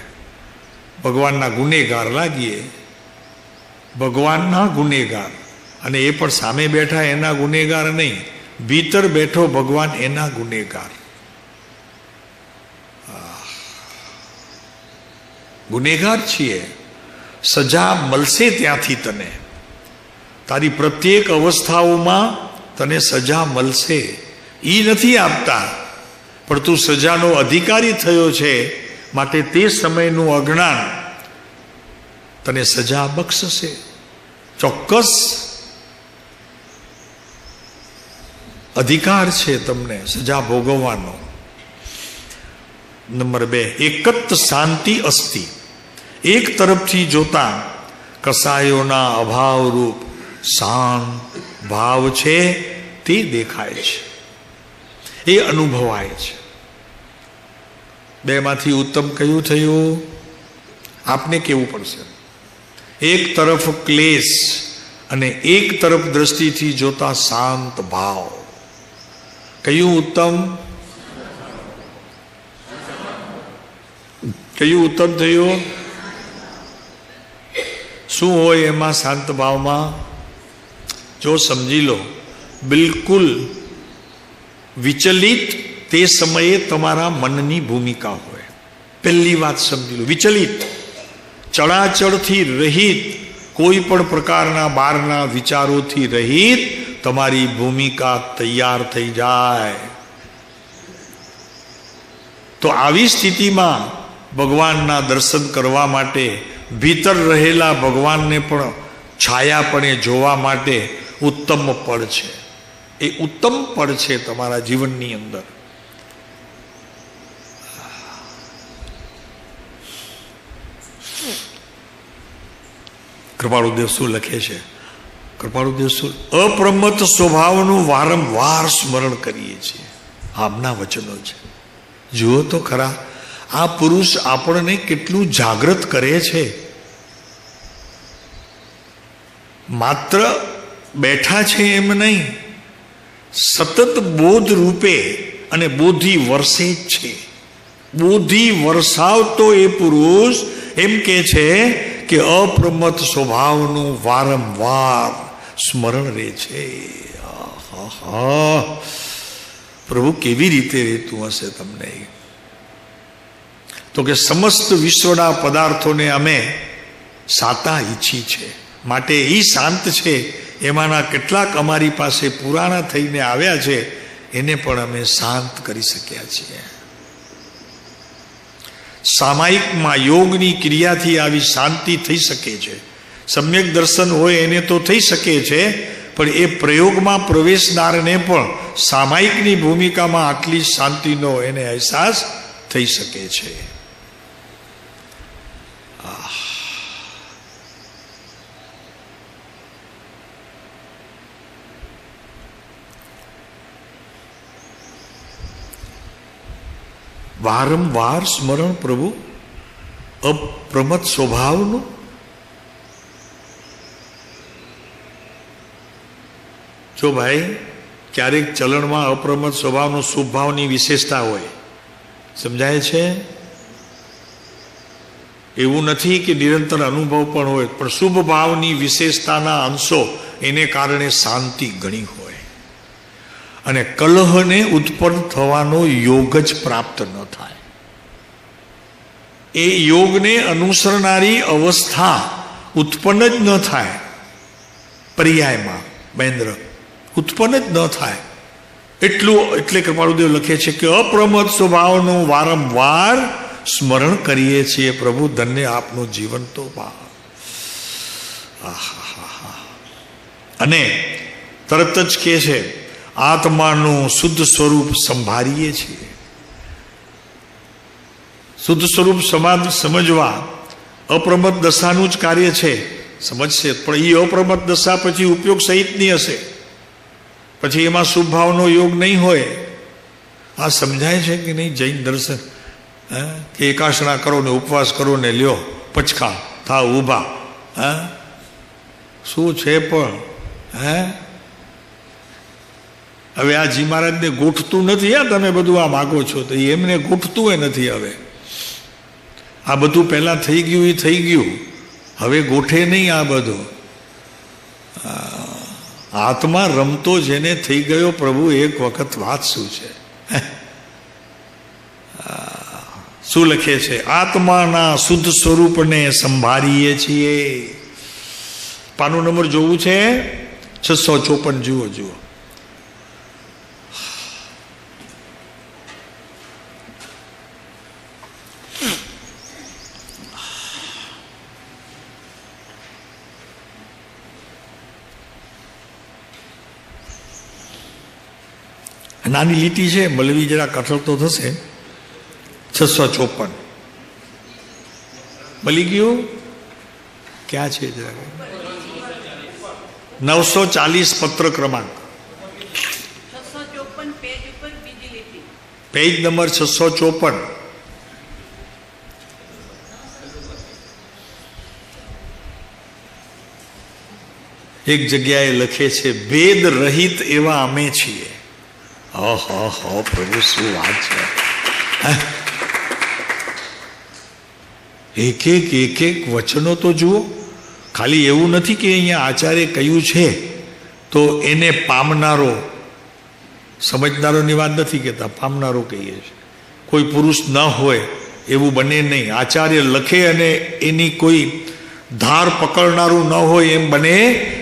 ભગવાનના ગુનેગાર લાગીએ, ભગવાનના ગુનેગાર. અને એ પણ સામે બેઠા એના ગુનેગાર નહીં, ભીતર બેઠો ભગવાન એના ગુનેગાર. ગુનેગાર છીએ, સજા મળશે ત્યાંથી તને. તારી પ્રત્યેક અવસ્થાઓમાં તને સજા મળશે. એ નથી આપતા, પણ તું સજાનો અધિકારી થયો છે, માટે તે સમયનું અજ્ઞાન તને સજા બક્ષશે ચોક્કસ. અધિકાર છે તમને સજા ભોગવવાનો. નંબર 2, એકત શાંતિ અસ્તિ. એક તરફથી જોતા કસાયોના અભાવરૂપ શાંત ભાવ છે તે દેખાય છે, એ અનુભવાય છે. બેમાંથી ઉત્તમ કયું થયું? આપને કેવું પડશે. એક તરફ ક્લેશ અને એક તરફ દ્રષ્ટિથી જોતા શાંત ભાવ, કયું ઉત્તમ? કયું ઉત્તમ થયું? શું હોય એમાં શાંત ભાવમાં? જો સમજી લો, બિલકુલ વિચલિત તે સમયે તમારા મનની ભૂમિકા હોય. પહેલી વાત સમજી લો, વિચલિત, ચળાચળથી રહિત, કોઈ પણ પ્રકારના બહારના વિચારોથી રહિત તમારી ભૂમિકા તૈયાર થઈ જાય. તો આવી સ્થિતિમાં ભગવાનના દર્શન કરવા માટે, ભીતર રહેલા ભગવાનને પણ છાયાપણે જોવા માટે ઉત્તમ પળ છે. એ ઉત્તમ પળ છે તમારા જીવનની અંદર. કૃપાળુદેવ શું લખે છે? કૃપાળુદેવ શું, અપ્રમત્ત સ્વભાવનું વારંવાર સ્મરણ કરીએ છીએ. આમના વચનો છે. જુઓ તો ખરા, આ પુરુષ આપણને કેટલું જાગૃત કરે છે. માત્ર બેઠા છે એમ નહીં, સતત બોધ રૂપે અને બોધી વર્ષે જ છે. બોધી વર્ષાવતો એ પુરુષ એમ કે છે કે અપ્રમત્ત સ્વભાવનું વારંવાર સ્મરણ રહે છે. પ્રભુ કેવી રીતે રહેતું હશે તમને? તો કે સમસ્ત વિશ્વના પદાર્થોને અમે સાતા ઈચ્છી છે, માટે એ શાંત છે. એમાંના કેટલાક અમારી પાસે પુરાણા થઈને આવ્યા છે, એને પણ અમે શાંત કરી શક્યા છીએ. સામાયિકમાં યોગની ક્રિયાથી આવી શાંતિ થઈ શકે છે. સમ્યક દર્શન હોય એને તો થઈ શકે છે, પણ એ પ્રયોગમાં પ્રવેશનારને પણ સામાયિકની ભૂમિકામાં આટલી શાંતિનો એને અહેસાસ થઈ શકે છે. વારંવાર સ્મરણ પ્રભુ અપ્રમત્ત સ્વભાવનું. જો ભાઈ ક્યારેક ચલણમાં અપ્રમત્ત સ્વભાવનો શુભ ભાવની વિશેષતા હોય, સમજાય છે? એવું નથી કે નિરંતર અનુભવ પણ હોય, પણ શુભ ભાવની વિશેષતાના અંશો એને કારણે શાંતિ ઘણી હોય અને કલહને ઉત્પન્ન થવાનો યોગ જ પ્રાપ્ત ન થાય. એ યોગને અનુસરનારી અવસ્થા ઉત્પન્ન જ ન થાય. પર્યાયમાં મહેન્દ્ર ઉત્પન્ન જ ન થાય. એટલું એટલે કૃપાળુદેવ લખે છે કે અપ્રમત્ત સ્વભાવનું વારંવાર સ્મરણ કરીએ છીએ. પ્રભુ ધન્ય આપનું જીવન તો અને તરત જ કહે છે આત્માનું શુદ્ધ સ્વરૂપ સંભાળીએ છીએ. શુદ્ધ સ્વરૂપ સમજવા અપ્રમત્ત દશાનું જ કાર્ય છે. સમજશે, પણ એ અપ્રમત્ત દશા પછી ઉપયોગ સહિતની હશે, પછી એમાં શુભ ભાવનો યોગ નહીં હોય. આ સમજાય છે કે નહીં? જૈન દર્શન કે એકાસણા કરો ને ઉપવાસ કરો ને લ્યો પચકા થાવ ઊભા, શું છે પણ હવે આ જી મહારાજને ગોઠતું નથી. તમે બધું આ માગો છો તો એમને ગોઠતું એ નથી. હવે આ બધું પહેલાં થઈ ગયું, એ થઈ ગયું, હવે ગોઠે નહીં આ બધું. આત્મા રમતો જેને થઈ ગયો પ્રભુ એક વખત વાત શું છે? શું લખે છે? આત્માના શુદ્ધ સ્વરૂપને સંભાળીએ છીએ. પાનું નંબર જોવું છે 654. જુઓ. નાની લીટી છે, મળવી જરા કઠોળ તો થશે. 654 મળી ગયું? ક્યાં છે જરા? 940 પત્ર ક્રમાંક, પેજ નંબર 654. એક જગ્યાએ લખે છે, ભેદ રહિત એવા અમે છીએ. પ્રભુ શું વાત છે! એક એક વચનો તો જુઓ. ખાલી એવું નથી કે અહીંયા આચાર્ય કહ્યું છે તો એને પામનારો, સમજનારોની વાત નથી કહેતા, પામનારો કહીએ છીએ. કોઈ પુરુષ ન હોય એવું બને નહીં. આચાર્ય લખે અને એની કોઈ ધાર પકડનારું ન હોય એમ બને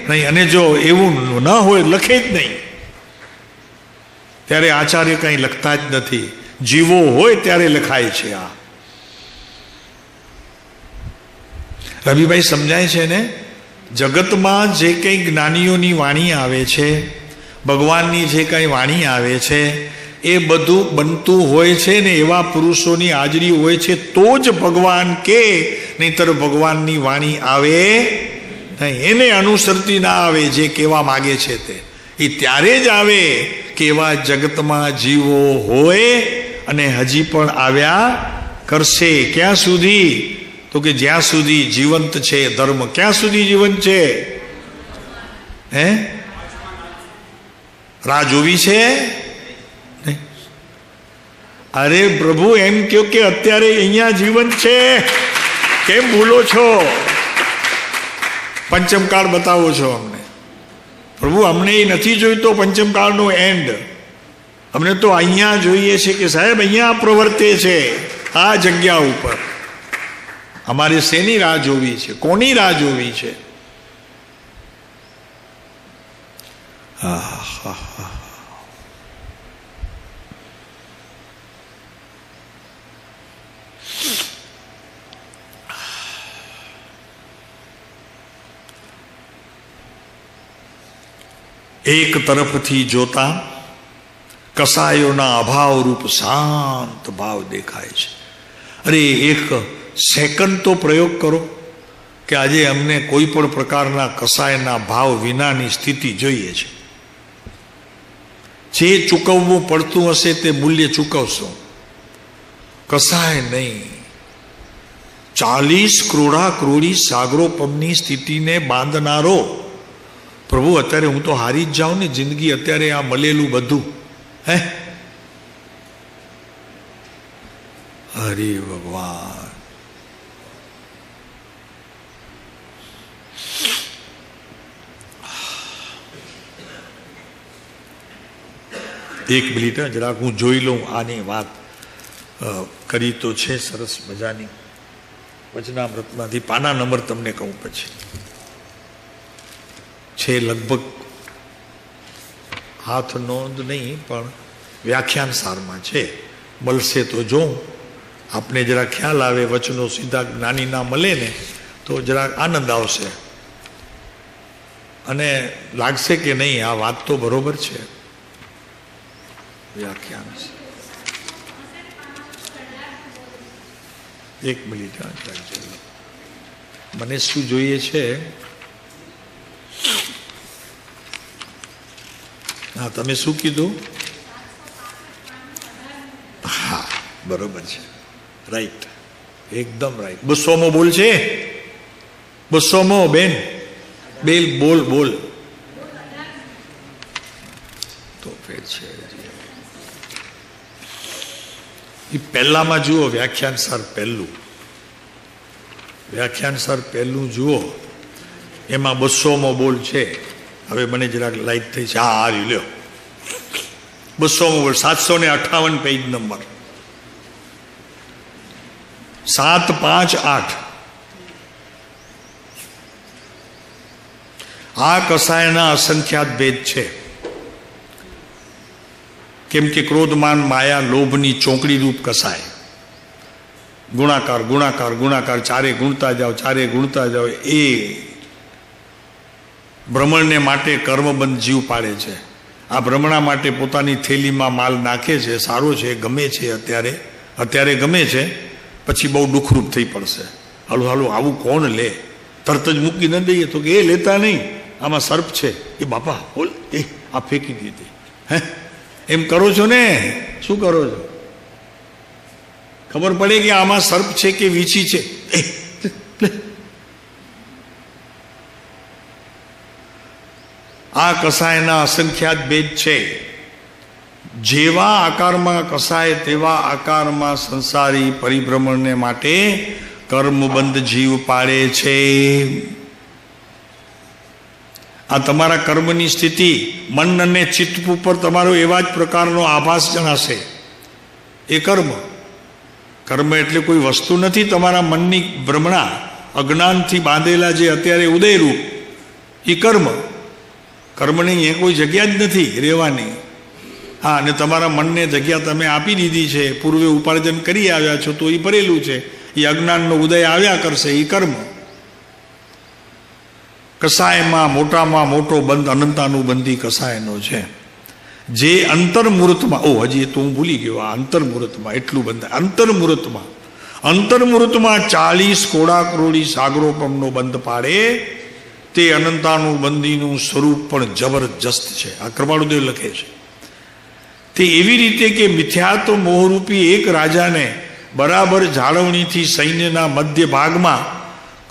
નહીં. અને જો એવું ન હોય, લખે જ નહીં, ત્યારે આચાર્ય કંઈ લખતા જ નથી. જીવો હોય ત્યારે લખાય છે. આ રવિભાઈ સમજાય છે ને? જગતમાં જે કંઈ જ્ઞાનીઓની વાણી આવે છે, ભગવાનની જે કંઈ વાણી આવે છે, એ બધું બનતું હોય છે ને એવા પુરુષોની હાજરી હોય છે તો જ ભગવાન કે, નહીંતર ભગવાનની વાણી આવે નહીં. એને અનુસરતી ના આવે જે કહેવા માગે છે તે. એ ત્યારે જ આવે કે એવા જગતમાં જીવો હોય અને હજી પણ આવ્યા કરશે. ક્યાં સુધી? તો કે જ્યાં સુધી જીવંત છે ધર્મ. ક્યાં સુધી જીવંત છે? હે? રાહ જોવી છે? અરે પ્રભુ એમ કહો કે અત્યારે અહીંયા જીવંત છે, કેમ ભૂલો છો? પંચમકાળ બતાવો છો અમને. પ્રભુ અમને એ નથી જોઈતો પંચમકાળનો એન્ડ. અમને તો અહીંયા જોઈએ છે કે સાહેબ અહીંયા પ્રવર્તે છે આ જગ્યા ઉપર. અમારે શેની રાહ જોવી છે? કોની રાહ જોવી છે? એક તરફથી જોતા કસાયોના અભાવ રૂપ શાંત ભાવ દેખાય છે. અરે એક સેકન્ડ તો પ્રયોગ કરો કે આજે અમને કોઈ પણ પ્રકારના કસાયના ભાવ વિનાની સ્થિતિ જોઈએ છે. જે ચૂકવવું પડતું હશે તે મૂલ્ય ચૂકવશો, કસાય નહીં. 40 કરોડા કરોડી સાગરોપમની સ્થિતિને બાંધનારો પ્રભુ, અત્યારે હું તો હારી જ જાઉં ને જિંદગી. અત્યારે આ મળેલું બધું હે, હરે ભગવાન. એક મિનિટ જરાક હું જોઈ લઉં. આની વાત કરી તો છે સરસ મજાની વચનામૃતમાંથી. પાના નંબર તમને કહું પછી છે, લગભગ હાથ નોંધ નહીં પણ વ્યાખ્યાન સારમાં છે. મળશે તો જોઉં, આપને જરા ખ્યાલ આવે. વચનો સીધા જ્ઞાની ના મળે ને તો જરાક આનંદ આવશે અને લાગશે કે નહીં આ વાત તો બરોબર છે. વ્યાખ્યાન એક મિનિટ, મને શું જોઈએ છે? હા, તમે શું કીધું? હા, બરોબર છે, રાઈટ, એકદમ રાઈટ. 200મો બોલ છે, 200મો બેન, બેલ બોલ બોલ. તો ફેર છે એ પહેલામાં જુઓ, વ્યાખ્યાન સાર પહેલું, વ્યાખ્યાન સાર પહેલું જુઓ, એમાં 200મો બોલ છે. હવે મને જરાક લાઈટ થઈ છે. હા, હારી લ્યો, 200મો બોલ, 758 પેજ નંબર 758. આ કસાયના અસંખ્યાત ભેદ છે. કેમ કે ક્રોધમાન માયા લોભની ચોકડી રૂપ કસાય. ગુણાકાર ગુણાકાર ગુણાકાર, ચારે ગુણતા જાઓ, ચારે ગુણતા જાઓ. એ ભ્રમણને માટે કર્મબંધ જીવ પાડે છે. આ ભ્રમણા માટે પોતાની થેલીમાં માલ નાખે છે, સારો છે, ગમે છે, અત્યારે ગમે છે, પછી બહુ દુઃખરૂપ થઈ પડશે. હાલું હાલું આવું કોણ લે? તરત જ મૂકી ન દઈએ તો કે એ લેતા નહીં, આમાં સર્પ છે, એ બાપા બોલ એ આ ફેંકી દીધી. હે એમ કરો છો ને? શું કરો છો? ખબર પડે કે આમાં સર્પ છે કે વીછી છે. આ કસાયના અસંખ્યાત ભેદ છે. જેવા આકારમાં કસાય તેવા આકારમાં સંસારી પરિભ્રમણને માટે કર્મબંધ જીવ પાડે છે. આ તમારા કર્મની સ્થિતિ મન અને ચિત્ત ઉપર તમારો એવા જ પ્રકારનો આભાસ જણાશે. એ કર્મ એટલે કોઈ વસ્તુ નથી. તમારા મનની ભ્રમણા અજ્ઞાનથી બાંધેલા જે અત્યારે ઉદયરૂપ એ કર્મની અહીંયા કોઈ જગ્યા જ નથી રહેવાની. હા, અને તમારા મનને જગ્યા તમે આપી દીધી છે, પૂર્વે ઉપાર્જન કરી આવ્યા છો તો એ ભરેલું છે. એ અજ્ઞાનનો ઉદય આવ્યા કરશે, એ કર્મ. કસાયમાં મોટામાં મોટો બંધ અનંતાનુબંધી કસાયનો છે. જે અંતર્મુહૂર્તમાં હજી તો હું ભૂલી ગયો. આ અંતર્મુહૂર્તમાં એટલું બંધ. અંતર્મુહૂર્તમાં 40 કોડા કરોડી સાગરોપમનો બંધ પાડે તે અનંતાનુબંધીનું સ્વરૂપ પણ જબરજસ્ત છે. આ કૃપાળુદેવ લખે છે. તે એવી રીતે કે મિથ્યાત્વ મોહરૂપી એક રાજાને બરાબર જાળવણીથી સૈન્યના મધ્ય ભાગમાં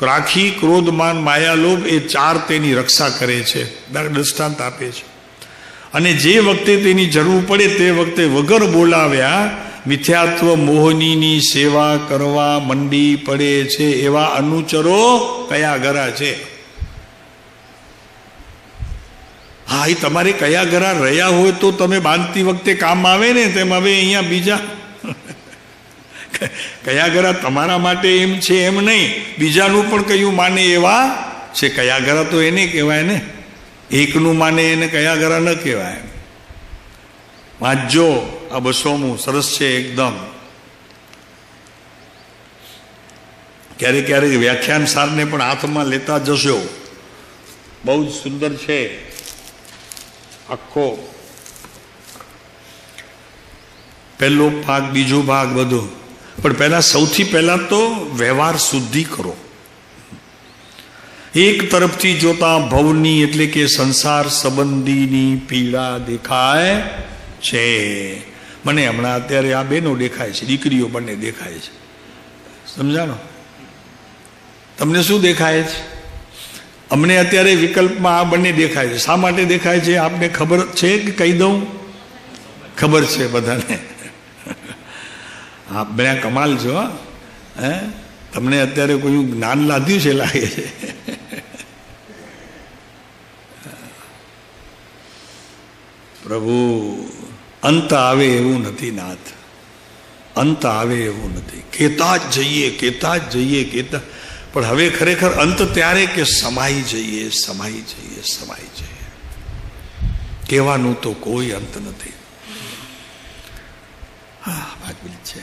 રાખી ક્રોધમાન માયાલોભ એ 4 તેની રક્ષા કરે છે. દ્રષ્ટાંત આપે છે. અને જે વખતે તેની જરૂર પડે તે વખતે વગર બોલાવ્યા મિથ્યાત્વ મોહનીની સેવા કરવા મંડી પડે છે. એવા અનુચરો કયા ગરા છે? હા, એ તમારે કયા ગરા રહ્યા હોય તો તમે બાંધતી વખતે કામ આવે ને. તેમ હવે અહીંયા બીજા કયા ગરા તમારા માટે એમ છે એમ નહીં, બીજાનું પણ કયું માને એવા છે. કયા ગરા તો એને કહેવાય ને, એકનું માને એને કયા ગરા ન કહેવાય. વાંચજો, આ 200મું સરસ છે એકદમ. ક્યારેક ક્યારેક વ્યાખ્યાન સારને પણ હાથમાં લેતા જશો. બહુ જ સુંદર છે આખો પહેલો ભાગ, બીજો ભાગ બધું. પણ સૌથી પહેલા તો વ્યવહાર શુદ્ધિ કરો. એક તરફથી જોતા ભવની એટલે કે સંસાર સંબંધીની પીડા દેખાય છે. મને હમણાં અત્યારે આ બેનો દેખાય છે, દીકરીઓ બંને દેખાય છે. સમજાણો? તમને શું દેખાય છે? અમને અત્યારે વિકલ્પમાં આ બંને દેખાય છે. શા માટે દેખાય છે આપને ખબર છે કે કહી દઉં? ખબર છે બધાને. આપ બધા કમાલ છો. હે, તમને અત્યારે કોઈ જ્ઞાન લાદ્યું છે લાગે છે. પ્રભુ, અંત આવે એવું નથી નાથ, અંત આવે એવું નથી. કહેતા જ જઈએ. પણ હવે ખરેખર અંત ત્યારે કે સમાઈ જઈએ. કહેવાનું તો કોઈ અંત નથી. હા, વાત મિનિટ છે.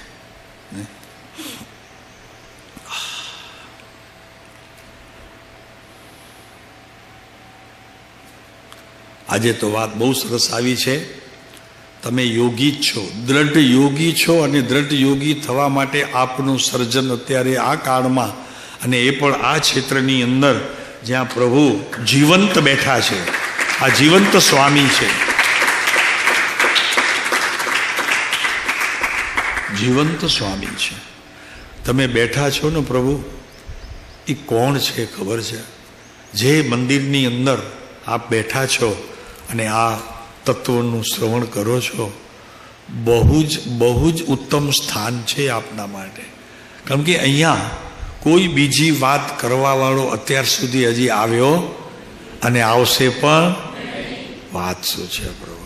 આજે તો વાત બહુ સરસ આવી છે. તમે યોગી જ છો, દ્રઢ યોગી છો, અને દ્રઢ યોગી થવા માટે આપનું સર્જન અત્યારે આ કાળમાં, અને એ પણ આ ક્ષેત્રની અંદર જ્યાં પ્રભુ જીવંત બેઠા છે. આ જીવંત સ્વામી છે. જીવંત સ્વામી છે. તમે બેઠા છો ને પ્રભુ, એ કોણ છે ખબર છે? જે મંદિરની અંદર આપ બેઠા છો અને આ તત્વનું શ્રવણ કરો છો, બહુ જ ઉત્તમ સ્થાન છે આપના માટે. કારણ કે અહીંયા કોઈ બીજી વાત કરવાવાળો અત્યાર સુધી હજી આવ્યો અને આવશે પણ. વાત શું છે પ્રભુ?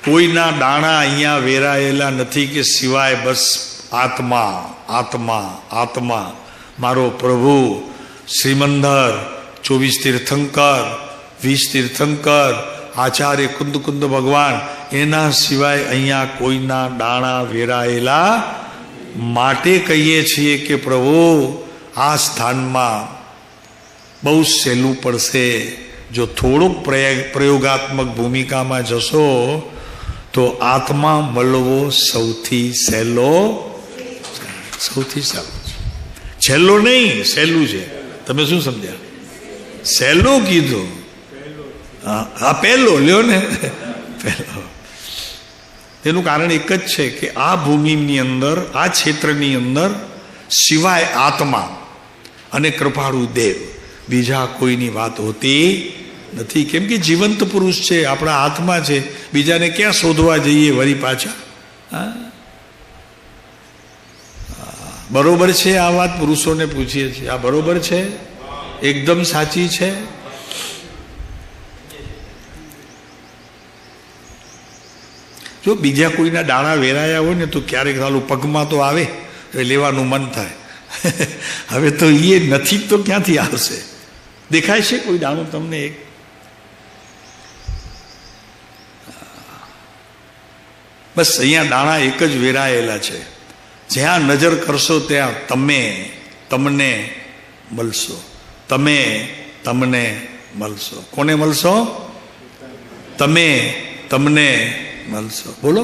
કોઈના દાણા અહીંયા વેરાયેલા નથી કે સિવાય બસ આત્મા. મારો પ્રભુ શ્રીમંદર 24 તીર્થંકર, 20 તીર્થંકર, આચાર્ય કુંદ ભગવાન, એના સિવાય અહીંયા કોઈના દાણા વેરાયેલા. માટે કહીએ છીએ કે પ્રભુ આ સ્થાનમાં બહુ સહેલું પડશે. જો થોડુંક પ્રયોગાત્મક ભૂમિકામાં જશો તો આત્મા મળવો સૌથી સહેલો છે. છેલ્લો નહીં, સહેલું છે. તમે શું સમજ્યા? સહેલું કીધું. હા, પહેલો લ્યો ને, પહેલો. તેનું કારણ એક જ છે કે આ ભૂમિની અંદર, આ ક્ષેત્રની અંદર સિવાય આત્મા અને કૃપાળુ દેવ બીજા કોઈની વાત હોતી નથી. કેમ કે જીવંત પુરુષ છે, આપણા હાથમાં છે. બીજાને ક્યાં શોધવા જઈએ વળી પાછા? બરોબર છે આ વાત? પુરુષોને પૂછીએ છીએ, આ બરોબર છે? એકદમ સાચી છે? જો બીજા કોઈના દાણા વેરાયા હોય ને તો ક્યારેક સાલું પગમાં તો આવે, લેવાનું મન થાય. હવે તો એ નથી તો ક્યાંથી આવશે? દેખાય છે કોઈ દાણું તમને? એક બસ અહીંયા દાણા એક જ વેરાયેલા છે. જ્યાં નજર કરશો ત્યાં તમે તમને મળશો. તમે તમને મળશો. કોને મળશો? તમે તમને મળશો. બોલો,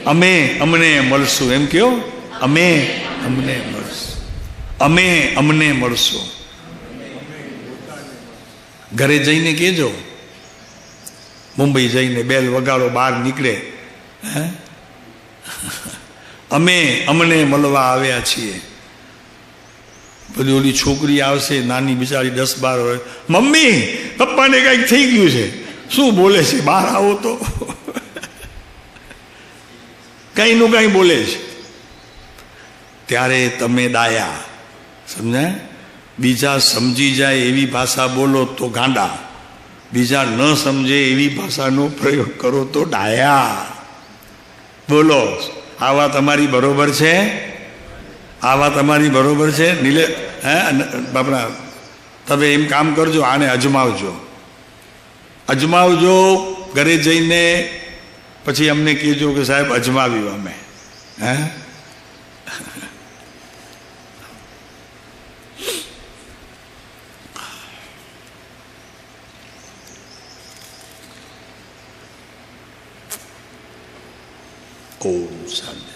અમે અમને મળશું. એમ કયો, અમે અમને મળશું. અમે અમને મળશું. ઘરે જઈને કહેજો, મુંબઈ જઈને બેલ વગાડો, બહાર નીકળે, અમે અમને મળવા આવ્યા છીએ. બધી ઓલી છોકરી આવશે નાની બિચારી 10-12 વર્ષ, મમ્મી પપ્પાને કંઈક થઈ ગયું છે. શું બોલે છે? બહાર આવો તો. કઈ નું કઈ બોલે છે. ત્યારે તમે ડાયા, સમજાય? બીજા સમજી જાય એવી ભાષા બોલો તો ગાંડા, બીજા ન સમજે એવી ભાષાનો પ્રયોગ કરો તો ડાયા. બોલો, આ વાત અમારી બરોબર છે? આ વાત અમારી બરોબર છે? નીલે બાપડા, તમે એમ કામ કરજો, આને અજમાવજો. ઘરે જઈને પછી અમને કહેજો કે સાહેબ અજમાવ્યું અમે. ઓમ શાંતિ.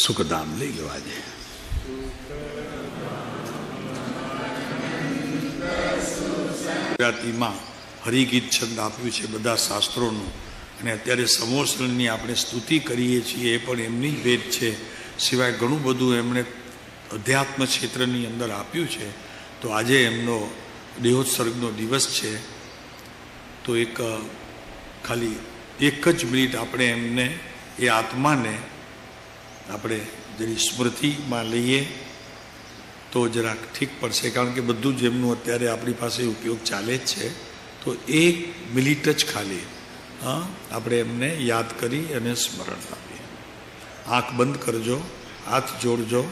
સુખધામ લઈ લો આજે. ગુજરાતીમાં હરિગીત છંદ આપ્યું છે બધા શાસ્ત્રોનું, અને અત્યારે સમોસરની આપણે સ્તુતિ કરીએ છીએ એ પણ એમની જ ભેટ છે. સિવાય ઘણું બધું એમણે અધ્યાત્મ ક્ષેત્રની અંદર આપ્યું છે. તો આજે એમનો દેહોત્સર્ગનો દિવસ છે. તો ખાલી એક જ મિનિટ આપણે એમને, એ આત્માને આપણે જરી સ્મૃતિમાં લઈએ તો જરાક ઠીક પડશે. કારણ કે બધું જ એમનું અત્યારે આપણી પાસે ઉપયોગ ચાલે જ છે. તો 1 મિનિટ જ ખાલી આપણે એમને યાદ કરી અને સ્મરણ આપીએ. આંખ બંધ કરજો, હાથ જોડજો.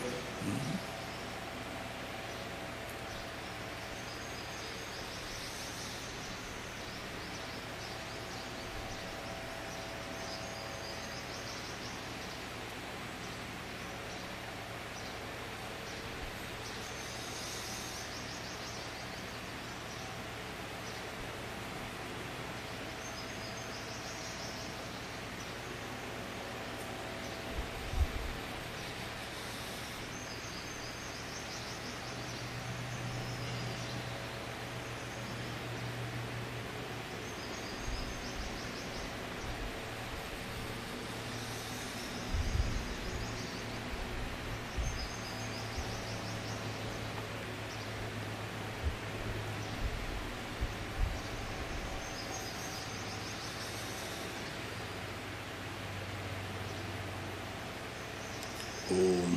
ઓમ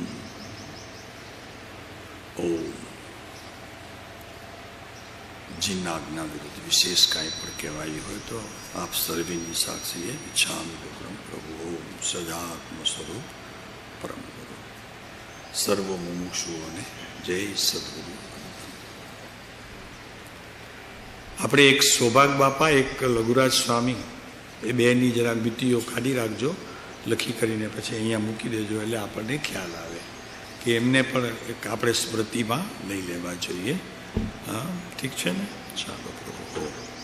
ઓમ. જીના આજ્ઞા વિરુદ્ધ વિશેષ કાંઈ પણ કહેવાયું હોય તો આપ સર્વેની સાક્ષીએ ઈચ્છામી પરમ પ્રભુ ઓમ સજાત્મ સ્વરૂપ પરમ ગુરુ સર્વ મુમુક્ષુઓને જય સદગુરુ. આપણે એક સૌભાગ બાપા, એક લઘુરાજ સ્વામી, એ બેની જરાક બીટીઓ કાઢી રાખજો, લખી કરીને પછી અહીંયા મૂકી દેજો, એટલે આપણને ખ્યાલ આવે કે એમને પણ એક આપણે સ્મૃતિમાં લઈ લેવા જોઈએ. હા, ઠીક છે ને? ચાલો પ્રભુ.